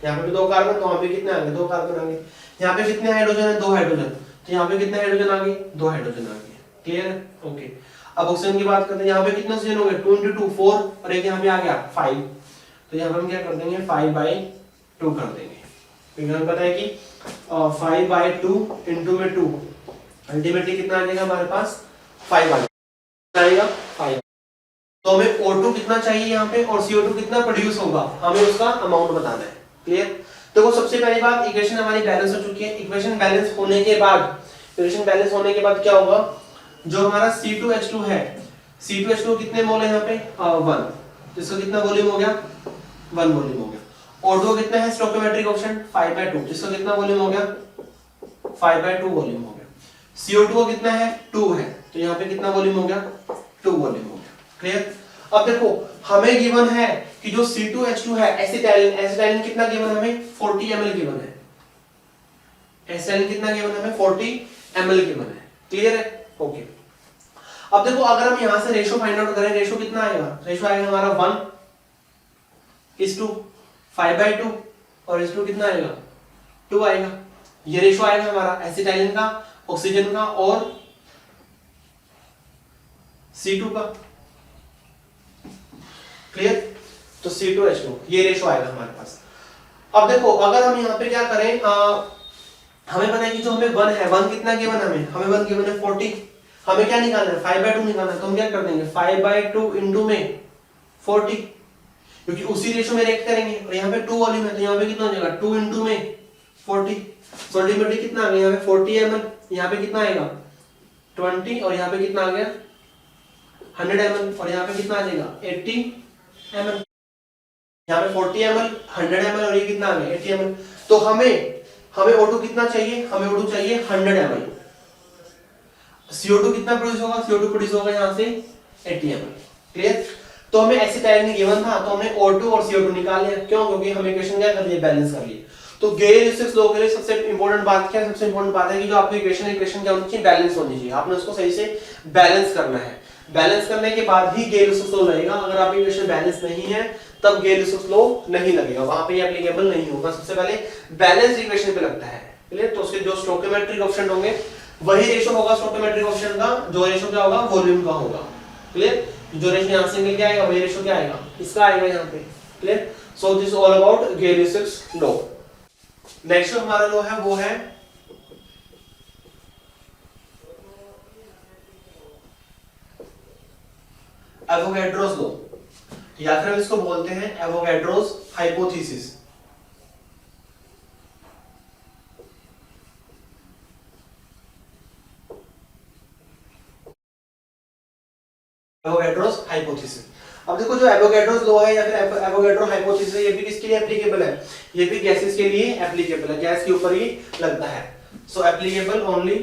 यहाँ पे भी 2 कार्बन तो वहाँ पे कितने आ गए 2 कार्बन आ गए। यहाँ पे कितने हाइड्रोजन है 2 हाइड्रोजन तो यहाँ पे कितने हाइड्रोजन आ गए 2 हाइड्रोजन आ गए। क्लियर। ओके। अब ऑक्सीजन की बात करते हैं यहाँ पे कितने ऑक्सीजन हो गए 2 × 2 4 और एक यहाँ पे आ गया 5 तो यहाँ पे हम क्या कर देंगे 5/2 कर देंगे क्योंकि हमें पता है कि 5/2 × में 2 अल्टीमेटली कितना आ जाएगा हमारे पास 5 आएगा 5। तो हमें O2 कितना चाहिए यहाँ पे और CO2 कितना प्रोड्यूस होगा हमें उसका अमाउंट बताना है। क्लियर। देखो सबसे पहली बात इक्वेशन हमारी बैलेंस हो चुकी है। इक्वेशन बैलेंस होने के बाद क्या होगा जो हमारा C2H2 है C2H2 कितने मोल है यहाँ पे 1 जिसका कितना वॉल्यूम हो गया 1 वॉल्यूम हो गया। O2 कितना है स्टोइकोमेट्रिक ऑप्शन 5/2 जिसका कितना वॉल्यूम हो गया 5/2 वॉल्यूम हो गया। CO2 कितना है 2 है तो यहाँ पे कितना वॉल्यूम हो गया, 2 वॉल्यूम हो गया। क्लियर। अब देखो हमें गिवन है कि जो C2H2 है एसिटाइलिन कितना गिवन हमें 40 ml गिवन है, एसिटाइलिन कितना गिवन है हमें 40 ml गिवन है। क्लियर है, ओके। अब देखो अगर हम यहां से रेशो फाइंड आउट करें, रेशो कितना आएगा, रेशो आएगा हमारा 1:5/2 और इस टू कितना आएगा 2 आएगा। ये रेशो आएगा हमारा एसिटाइलिन का, ऑक्सीजन का और C2 का। क्लियर। तो C2H2 ये रेशो आएगा हमारे पास। अब देखो अगर हम यहाँ पे क्या करें, हमें पता है कि जो हमें 1 है, 1 कितना गिवन है हमें 1 गिवन है 40, हमें क्या निकालना है 5/2 निकालना है। तो हम क्या कर देंगे 5/2 इंटू में 40, क्योंकि उसी रेशो में रिएक्ट करेंगे और यहाँ पे 2 वॉल्यूम है तो यहाँ पे कितना हो जाएगा 2 इंटू में 40, अल्टीमेटली कितना आ गया यहाँ पे 40 ml, यहाँ पे कितना आएगा 20 और यहाँ पे कितना आ गया 100 ml और यहाँ पे कितना आ जाएगा 80 ml। यहाँ पे 40 ml 100 ml और ये कितना आ गया 80 ml। तो हमें O2 कितना चाहिए, हमें O2 चाहिए 100 ml। CO2 कितना प्रोड्यूस होगा, CO2 प्रोड्यूस होगा यहाँ से 80 ml। क्लियर। तो हमें एसिटाइलिन गिवन था तो हमने O2 और CO2 निकाल लिया, क्यों, क्योंकि हम इक्वेशन क्या कर लिए बैलेंस कर लिए। तो गेल-ल्यूसिक लॉ के लिए सबसे इंपॉर्टेंट बात क्या है, सबसे इंपॉर्टेंट बात है कि जो आपकी इक्वेशन क्या होनी चाहिए, बैलेंस होनी चाहिए। आपने उसको सही से बैलेंस करना है, बैलेंस करने के बाद ही गेल-ल्यूसिक लॉ लगेगा। अगर आपकी इक्वेशन बैलेंस नहीं है तब गेल-ल्यूसिक लॉ नहीं लगेगा, वहां पे ये एप्लीकेबल नहीं होगा। सबसे पहले बैलेंस इक्वेशन पे लगता है। क्लियर। तो उसके जो स्टोइकोमेट्रिक कोएफिशिएंट होंगे वही रेशो होगा स्टोइकोमेट्रिक कोएफिशिएंट का, जो रेशो क्या होगा वॉल्यूम का होगा। क्लियर। जो रेशो यहां से निकल के आएगा वही रेशो क्या आएगा, इसका आएगा यहाँ पे। Clear. So this all about Gay-Lussac law. Next जो हमारा लॉ है वो है एवोगैड्रोस लॉ, या फिर हम इसको बोलते हैं एवोगैड्रोस हाइपोथेसिस। Avogadro's hypothesis. अब देखो जो एवोगैड्रोस लॉ है या फिर एवोगैड्रो हाइपोथेसिस है, ये भी किसके लिए एप्लीकेबल है, ये भी गैसेस के लिए एप्लीकेबल है, गैस के ऊपर ही लगता है। So applicable only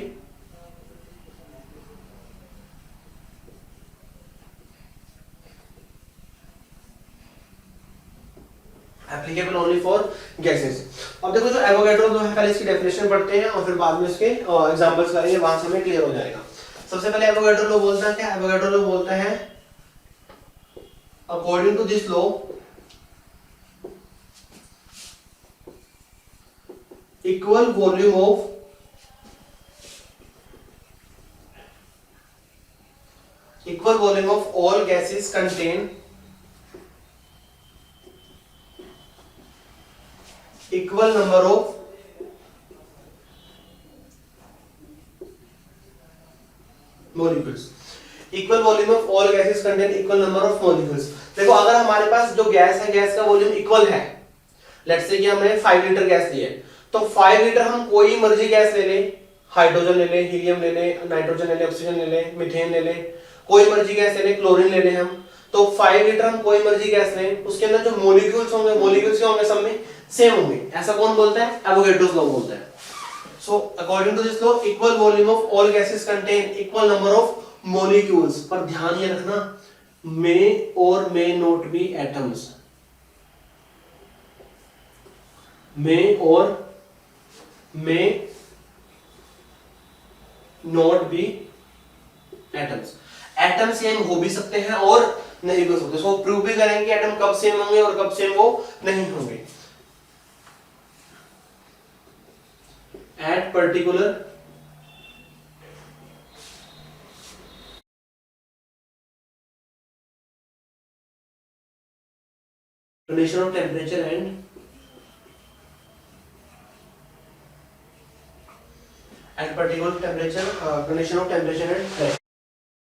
applicable only for gases. अब देखो जो एवोगैड्रो लॉ है पहले इसकी डेफिनेशन पढ़ते हैं और फिर बाद में इसके एग्जांपल्स करेंगे, वहां से हमें क्लियर हो जाएगा। सबसे पहले एवोगैड्रो लॉ बोलता है क्या, एवोगैड्रो लॉ बोलता है according to this law equal volume of all gases contain equal number of molecules। Equal volume of all gases contain equal number of molecules. देखो अगर हमारे पास जो गैस है, गैस का वॉल्यूम इक्वल है, लेट्स से कि हमने 5 लीटर गैस ली है, तो 5 लीटर हम कोई मर्जी गैस ले ले, हाइड्रोजन ले ले, हीलियम ले ले, नाइट्रोजन ले ले, ऑक्सीजन ले ले, मीथेन ले ले, कोई मर्जी गैस ले ले, क्लोरीन ले ले हम, तो 5 लीटर हम कोई मर्जी गैस ले, उसके अंदर जो मॉलिक्यूल्स होंगे, मॉलिक्यूल्स क्या होंगे, सब में सेम होंगे। ऐसा कौन बोलता है, एवोगैड्रोस लॉ बोलता है। So according to this law equal volume of all gases contain equal number of molecules. पर ध्यान ये रखना मे और may not be atoms, may और may not be atoms. Atom same हो भी सकते हैं और नहीं भी हो सकते। सो प्रूव भी करेंगे एटम कब सेम होंगे और कब सेम वो नहीं होंगे। At particular condition of temperature and at particular temperature condition of temperature and pressure।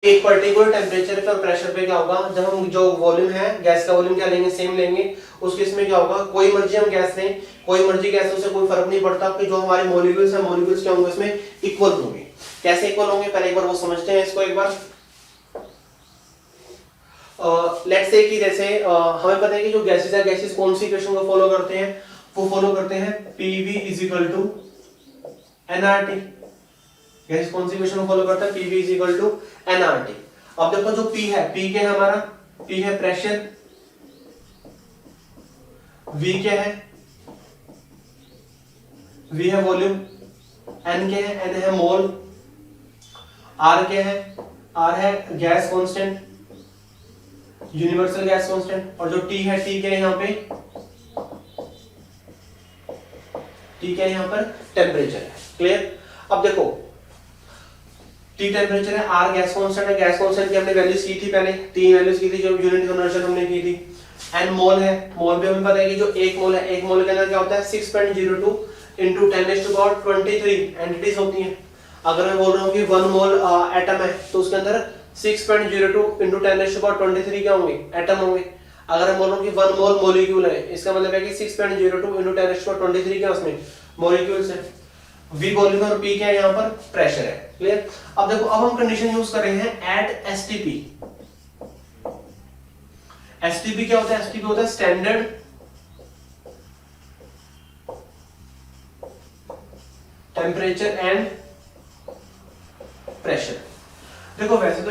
एक पर्टिकुलर टेम्परेचर पे और प्रेशर पे क्या होगा, जब हम जो वॉल्यूम है गैस का वॉल्यूम क्या लेंगे, सेम लेंगे, उस केस में क्या होगा, कोई मर्जी हम गैस लें, कोई मर्जी गैस, उससे कोई फर्क नहीं पड़ता कि जो हमारे मॉलिक्यूल्स हैं, मॉलिक्यूल्स क्या होंगे इसमें इक्वल होंगे। कैसे इक्वल होंगे पहले एक बार वो समझते हैं इसको एक बार। लेट्स से कि जैसे हमें पता है कि जो गैसेस है, गैसेस कौन सी इक्वेशन को फॉलो करते हैं, वो फॉलो करते हैं PV = nRT। गैसेस कौन सी इक्वेशन फॉलो करता है, PV is equal to nRT। अब देखो जो P है, P क्या है हमारा, P है प्रेशर, V क्या है, V है वॉल्यूम, N क्या है, N है मोल, R क्या है, R है gas constant, universal gas constant, और जो T है, T क्या है यहाँ पे, T क्या है यहाँ पर, टेम्परेचर है। क्लियर। अब देखो T टेम्परेचर है, R गैस कांस्टेंट है, गैस कांस्टेंट की हमने वैल्यूज की थी पहले, 3 वैल्यूज की थी जो यूनिट कन्वर्जन हमने की थी। N मोल है, मोल भी हमें पता है कि जो 1 मोल है, 1 मोल के अंदर क्या होता है 6.02 into 10⁻23 एंटिटीज होती हैं। अगर मैं बोल रहा हूँ कि 1 मोल एटम है तो उसके अंदर 6.02 into 10⁻23 क्या होंगे, एटम होंगे। अगर मैं बोल रहा हूँ कि 1 मोल मॉलिक्यूल है, इसका मतलब है कि 6.02 into 10⁻23 क्या उसमें मॉलिक्यूल्स है। V वॉल्यूम और P क्या है यहाँ पर, प्रेशर है। क्लियर। अब देखो, अब हम कंडीशन यूज कर रहे हैं एट STP। STP क्या होता है, STP होता है स्टैंडर्ड टेम्परेचर एंड प्रेशर। देखो वैसे तो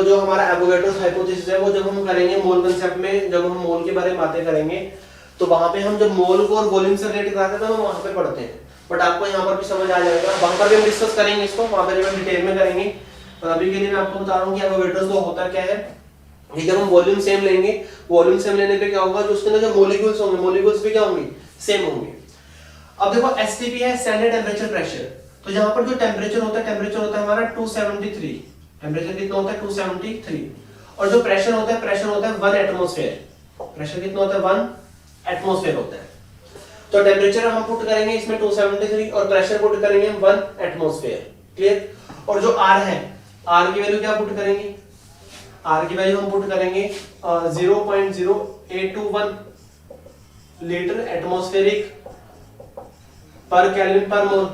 जो हमारा एवोगैड्रोस हाइपोथेसिस है वो जब हम करेंगे मोल कांसेप्ट में, जब हम मोल के बारे में बातें करेंगे तो वहां पे हम जब मोल को और वॉल्यूम से रिलेट कराते हैं तो हम वहां पे पढ़ते हैं, बट आपको यहाँ पर भी समझ आ जाएगा, वहां पर भी हम डिस्कस करेंगे इसको, वहां पर भी हम डिटेल में करेंगे। तो अभी के लिए मैं आपको बता रहा हूँ कि एवोगैड्रोस को होता क्या है। जब हम वॉल्यूम सेम लेंगे, वॉल्यूम सेम लेने पे क्या होगा, जो उसके अंदर जो मॉलिक्यूल्स होंगे, मॉलिक्यूल्स भी क्या होंगे, सेम होंगे। अब देखो STP है स्टैंडर्ड टेम्परेचर प्रेशर, तो यहाँ पर जो टेम्परेचर होता है हमारा 273, टेम्परेचर कितना होता है 273, और जो प्रेशर होता है 1 एटमॉस्फेयर, प्रेशर कितना होता है 1 एटमॉस्फेयर होता है। तो टेम्परेचर हम पुट करेंगे इसमें 273 और प्रेशर पुट करेंगे 1 एटमॉस्फेयर। क्लियर। और जो R है, R की वैल्यू क्या पुट करेंगे, R की वैल्यू हम पुट करेंगे 0.0821 लीटर एटमॉस्फेरिक पर केल्विन पर मोल।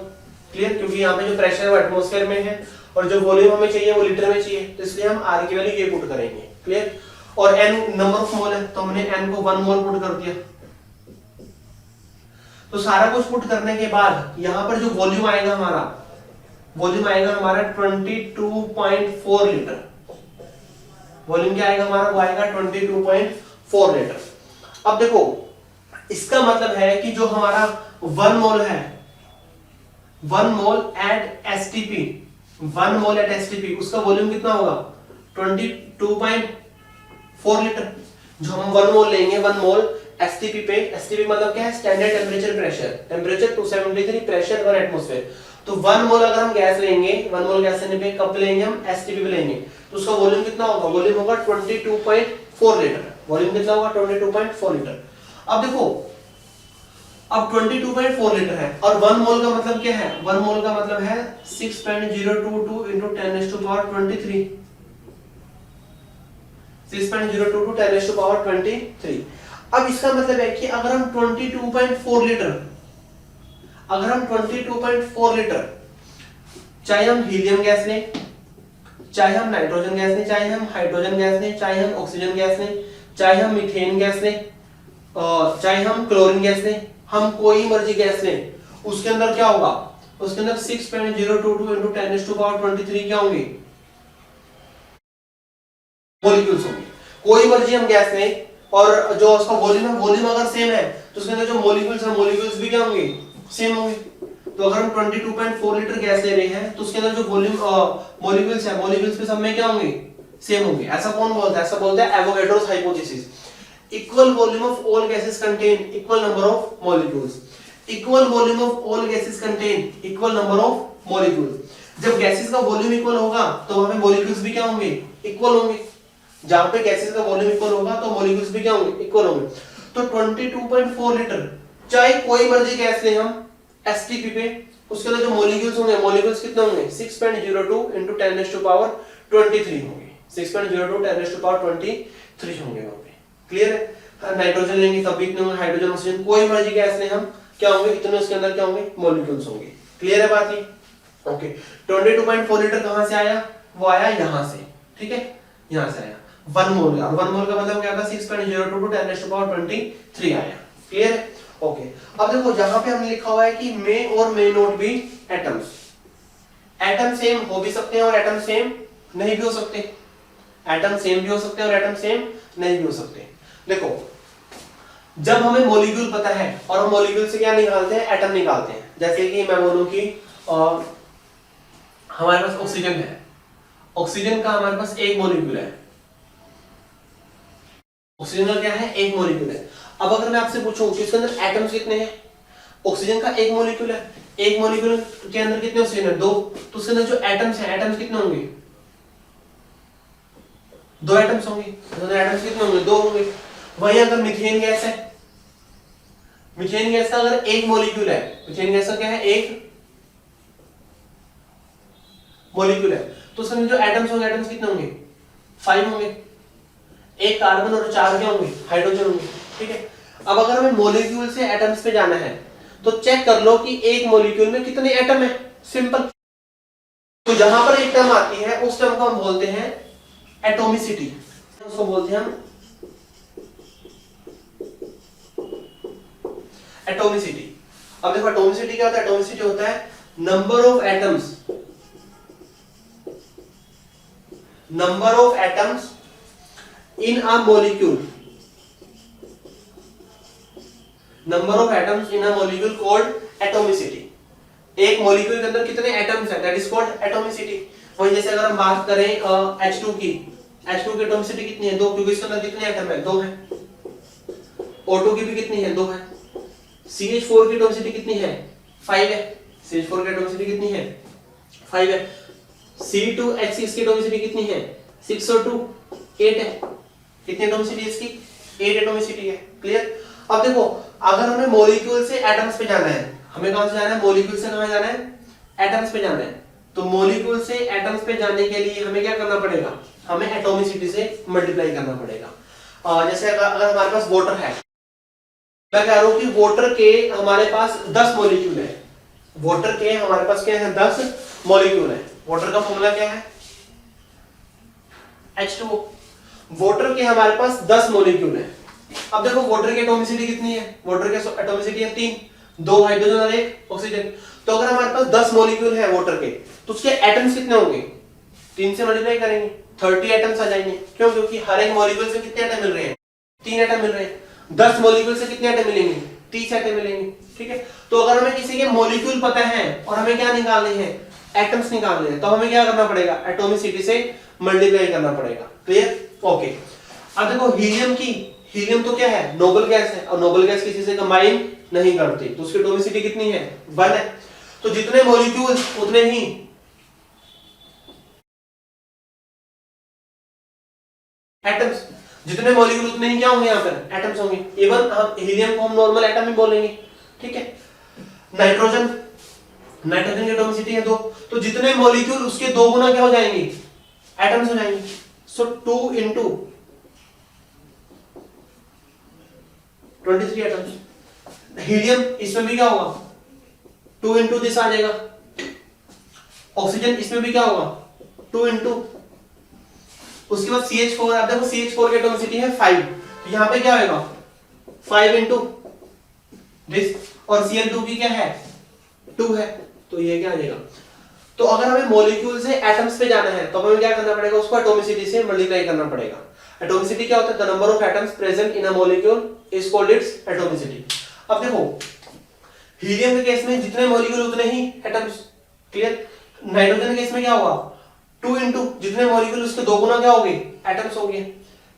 क्लियर। क्योंकि यहाँ पे जो प्रेशर है वो एटमॉस्फेयर में है और जो वॉल्यूम हमें चाहिए वो लीटर में चाहिए, तो इसलिए हम R की वैल्यू ये पुट करेंगे। क्लियर। और N नंबर ऑफ मोल है तो हमने N को 1 मोल पुट कर दिया। तो सारा कुछ पुट करने के बाद यहाँ पर जो वॉल्यूम आएगा हमारा 22.4 लीटर। वॉल्यूम क्या आएगा हमारा, वो आएगा 22.4 लीटर। अब देखो इसका मतलब है कि जो हमारा 1 मोल है, 1 मोल एट STP, 1 मोल एट STP उसका वॉल्यूम कितना होगा 22.4 लीटर। जो हम 1 मोल लेंगे, 1 मोल STP पे, STP मतलब क्या है, standard temperature pressure, temperature 273, pressure 1 atmosphere. तो 1 मोल अगर हम गैस लेंगे, 1 मोल गैस लेने पे कब लेंगे हम, STP पे लेंगे, तो उसका वॉल्यूम कितना होगा, वॉल्यूम होगा 22.4 लीटर। वॉल्यूम कितना होगा 22.4 लीटर। अब देखो अब 22.4 लीटर है और 1 मोल का मतलब क्या है, 1 मोल का मतलब है 6.022 into 10⁻23, 6.022 10⁻23। अब इसका मतलब है कि अगर हम 22.4 लीटर, अगर हम 22.4 लीटर, चाहे हम हीलियम गैस लें, चाहे हम नाइट्रोजन गैस लें, चाहे हम हाइड्रोजन गैस लें, चाहे हम ऑक्सीजन गैस लें, चाहे हम मीथेन गैस लें, चाहे हम क्लोरीन गैस लें, हम कोई मर्जी गैस लें, उसके अंदर क्या होगा, उसके अंदर 6.022 into 10⁻23 क्या होंगे, मॉलिक्यूल्स होंगे। कोई मर्जी हम गैस लें और जो उसका वॉल्यूम है, वॉल्यूम अगर सेम है तो उसके अंदर जो मॉलिक्यूल्स है, मॉलिक्यूल्स भी क्या होंगे, सेम होंगे। तो अगर हम 22.4 लीटर गैस ले रहे हैं तो उसके अंदर जो वॉल्यूम मॉलिक्यूल्स है, मॉलिक्यूल्स भी सब में क्या होंगे, सेम होंगे। ऐसा कौन बोलता है, ऐसा बोलता है Avogadro's hypothesis. Equal volume of all gases contain equal number of molecules, equal volume of all gases contain equal number of molecules. जब गैसेस का वॉल्यूम इक्वल होगा तो वहां पे मॉलिक्यूल्स भी क्या होंगे, इक्वल होंगे। जहां पे गैसेस का वॉल्यूम इक्वल होगा तो मॉलिक्यूल्स भी क्या होंगे, इक्वल होंगे। तो 22.4 लीटर चाहे कोई मर्जी गैस ले हम STP पे, उसके अंदर जो मॉलिक्यूल्स होंगे, मॉलिक्यूल्स कितने होंगे 6.02 into 10⁻23 होंगे, 6.02 10⁻23 होंगे वहां पे। क्लियर है। नाइट्रोजन लेंगे तब भी इतने होंगे, हाइड्रोजन ऑक्सीजन कोई मर्जी गैस ले हम क्या होंगे, इतने उसके अंदर क्या होंगे, मॉलिक्यूल्स होंगे। क्लियर है बात ये। ओके 22.4 लीटर कहां से आया, वो आया यहां से, ठीक है, यहां से आया 1 मोल का। 1 मोल का मतलब क्या था 6.02 to 10⁻23 आया। क्लियर है। ओके अब देखो जहां पे हमने लिखा हुआ है कि मे और may not be atoms, atom same हो भी सकते हैं और एटम सेम नहीं भी हो सकते। एटम सेम भी हो सकते हैं और एटम सेम नहीं भी हो सकते। देखो, जब हमें मॉलिक्यूल पता है और हम मॉलिक्यूल से क्या निकालते हैं, एटम निकालते हैं। जैसे कि मैं बोलूं कि हमारे पास ऑक्सीजन है, ऑक्सीजन का हमारे पास एक मॉलिक्यूल है, ऑक्सीजन का क्या है, एक मॉलिक्यूल है। अब अगर मैं आपसे पूछूं कि इसके अंदर एटम्स कितने हैं, ऑक्सीजन का एक मॉलिक्यूल है, एक मॉलिक्यूल के अंदर कितने ऑक्सीजन है, 2, तो उसके अंदर जो एटम्स हैं, एटम्स कितने होंगे, 2 एटम्स होंगे। तो एटम्स कितने होंगे, 2 होंगे। वही अगर मीथेन गैस है, मीथेन गैस का अगर एक मॉलिक्यूल है, मीथेन गैस का क्या है, एक मॉलिक्यूल है, तो उसमें जो एटम्स होंगे, एटम्स कितने होंगे, 5 होंगे। एक कार्बन और 4 क्या होंगे, हाइड्रोजन होंगे। ठीक है, अब अगर हमें मॉलिक्यूल से एटम्स पे जाना है तो चेक कर लो कि एक मॉलिक्यूल में कितने एटम है, सिंपल। तो जहां पर एक टर्म आती है उस टर्म को हम बोलते हैं एटॉमिसिटी, उसको बोलते हैं हम एटॉमिसिटी। अब देखो एटॉमिसिटी क्या होता है, एटॉमिसिटी होता है number of atoms, number of atoms in a molecule, number of atoms in a molecule called atomicity। एक मॉलिक्यूल के अंदर कितने एटम्स हैं, दैट इज कॉल्ड एटॉमिसिटी। वही जैसे अगर हम बात करें H2 की, H2 की एटॉमिसिटी कितनी है, 2, क्योंकि इसके अंदर कितने एटम है, 2 है। O2 की भी कितनी है, 2 है। CH4 की एटॉमिसिटी कितनी है, 5 है। CH4 की एटॉमिसिटी कितनी है, 5 है। C2H6 की एटॉमिसिटी कितनी है, 6 और 2 8 है। कितनी एटॉमिसिटी इसकी, 8 एटॉमिसिटी है। क्लियर। अब देखो, अगर हमें मॉलिक्यूल से एटम्स पे जाना है, हमें कहां से जाना है, मॉलिक्यूल से कहां जाना है, एटम्स पे जाना है। तो मॉलिक्यूल से एटम्स पे जाने के लिए हमें क्या करना पड़ेगा, हमें एटॉमिसिटी से मल्टीप्लाई करना पड़ेगा। जैसे अगर हमारे पास वाटर है, मैं कह रहा हूं कि वाटर के हमारे पास 10 मॉलिक्यूल है, वाटर के हमारे पास क्या है, 10 मॉलिक्यूल है। वाटर का फॉर्मूला क्या है, H2O। वाटर के हमारे पास 10 मॉलिक्यूल है। अब देखो वाटर की एटॉमिसिटी कितनी है, वाटर की एटॉमिसिटी है 3, 2 हाइड्रोजन और 1 ऑक्सीजन। तो अगर हमारे पास 10 मॉलिक्यूल है वाटर के, तो उसके एटम्स कितने होंगे, 3 से मल्टीप्लाई करेंगे 30 एटम्स आ जाएंगे। क्यों, क्योंकि हर एक मॉलिक्यूल से कितने एटम मिल रहे हैं, 3 एटम मिल रहे हैं। 10 मॉलिक्यूल से कितने एटम मिलेंगे, 30 एटम मिलेंगे। ठीक है, तो अगर हमें किसी के मॉलिक्यूल पता है और हमें क्या निकालने हैं, एटम्स निकालने हैं, तो हमें क्या करना पड़ेगा, एटॉमिसिटी से मल्टीप्लाई करना पड़ेगा। Clear, okay. अब देखो हीलियम की, हीलियम तो क्या है, नोबल गैस है, और नोबल गैस किसी से कंबाइन नहीं करती, तो उसकी एटॉमिसिटी कितनी है, 1 है। तो जितने मॉलिक्यूल उतने ही एटम्स, जितने मॉलिक्यूल उतने ही क्या होंगे, यहाँ पर एटम्स होंगे। इवन हम हीलियम को हम नॉर्मल एटम ही बोलेंगे। ठीक है, नाइट्रोजन, नाइट्रोजन की एटॉमिसिटी है 2, तो जितने मॉलिक्यूल उसके 2 गुना क्या हो जाएंगे, एटम्स हो जाएंगे। सो 2 into 23 एटम्स। हीलियम इसमें भी क्या होगा, 2 into दिस आ जाएगा। ऑक्सीजन इसमें भी क्या होगा, 2 into, उसके बाद CH4, आप देखो CH4 की एटॉमिसिटी है 5, तो यहां पे क्या होगा, 5 into दिस, और Cl2 की क्या है, 2 है, तो ये क्या आ जाएगा। तो अगर हमें मॉलिक्यूल से एटम्स पे जाना है तो हमें क्या करना पड़ेगा, उसको एटॉमिसिटी से मल्टीप्लाई करना पड़ेगा। एटॉमिसिटी क्या होता है, the number of atoms present in a molecule is called its atomicity. अब देखो हीलियम के केस में जितने मॉलिक्यूल उतने ही एटम्स। क्लियर। नाइट्रोजन के केस में क्या होगा, 2 into जितने मॉलिक्यूल उसके 2 गुना क्या हो गए, एटम्स हो गए।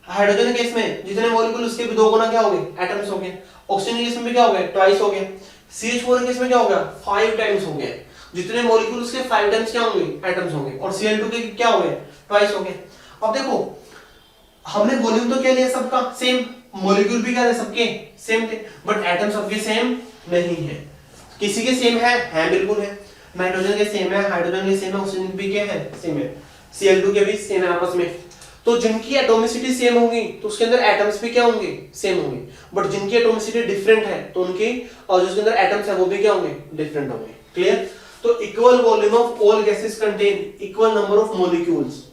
हाइड्रोजन के केस में जितने मॉलिक्यूल उसके भी 2 गुना क्या हो गए, एटम्स हो गए। ऑक्सीजन के केस में भी क्या हो गया, ट्वाइस हो गया। CH4 के केस में क्या हो गया, 5 टाइम्स हो गया। जितने मॉलिक्यूल उसके 5 टाइम्स क्या होंगे, एटम्स होंगे। और Cl2 के क्या हो गए, ट्वाइस हो गए। अब देखो हमने वॉल्यूम तो क्या लिया सबका सेम, मॉलिक्यूल भी क्या है सबके सेम थे, बट एटम सबके सेम नहीं है। किसी के सेम है बिल्कुल है। नाइट्रोजन के सेम है, हाइड्रोजन के सेम है, ऑक्सीजन भी क्या है सेम है, Cl2 के भी सेम है आपस में। तो जिनकी एटॉमिसिटी सेम होगी तो उसके अंदर एटम्स भी क्या होंगे, सेम होंगे। बट जिनकी एटॉमिसिटी डिफरेंट है तो उनकी और जिसके अंदर एटम्स है वो भी क्या होंगे, डिफरेंट होंगे। क्लियर। तो equal volume of all gases contain equal number of molecules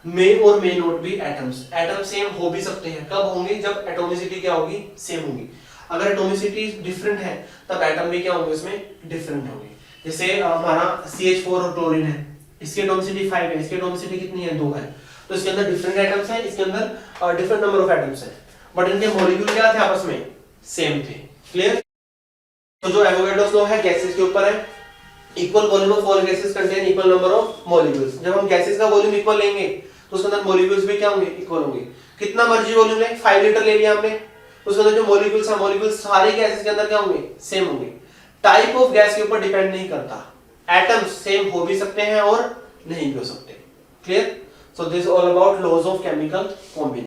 may और may not be atoms. Atom same हो भी सकते हैं, कब होंगे, जब एटॉमिसिटी क्या होगी, सेम होगी। अगर एटॉमिसिटी डिफरेंट है तब एटम भी क्या होंगे, उसमें डिफरेंट होंगे। जैसे हमारा CH4 और क्लोरीन है, इसकी एटॉमिसिटी 5 है, इसकी एटॉमिसिटी कितनी है 2 है, तो इसके अंदर डिफरेंट एटम्स हैं, इसके अंदर डिफरेंट नंबर ऑफ एटम्स हैं, बट इनके मॉलिक्यूल क्या थे आपस में, सेम थे। क्लियर? तो जो एवोगाड्रोस लॉ है गैसेस के ऊपर है, equal volume of all gases contain equal number of molecules. जब हम गैसेस का वॉल्यूम इक्वल लेंगे तो उसके अंदर मॉलिक्यूल्स भी क्या होंगे, इक्वल होंगे। कितना मर्जी वॉल्यूम लें, 5 लीटर ले लिया हमने, उसके अंदर जो मॉलिक्यूल्स हैं, मॉलिक्यूल्स सारे गैसेस के अंदर क्या होंगे, सेम होंगे। टाइप ऑफ गैस के ऊपर डिपेंड नहीं करता, एटम्स सेम हो भी सकते हैं और नहीं भी हो सकते। Clear? So this all about laws of chemical combination.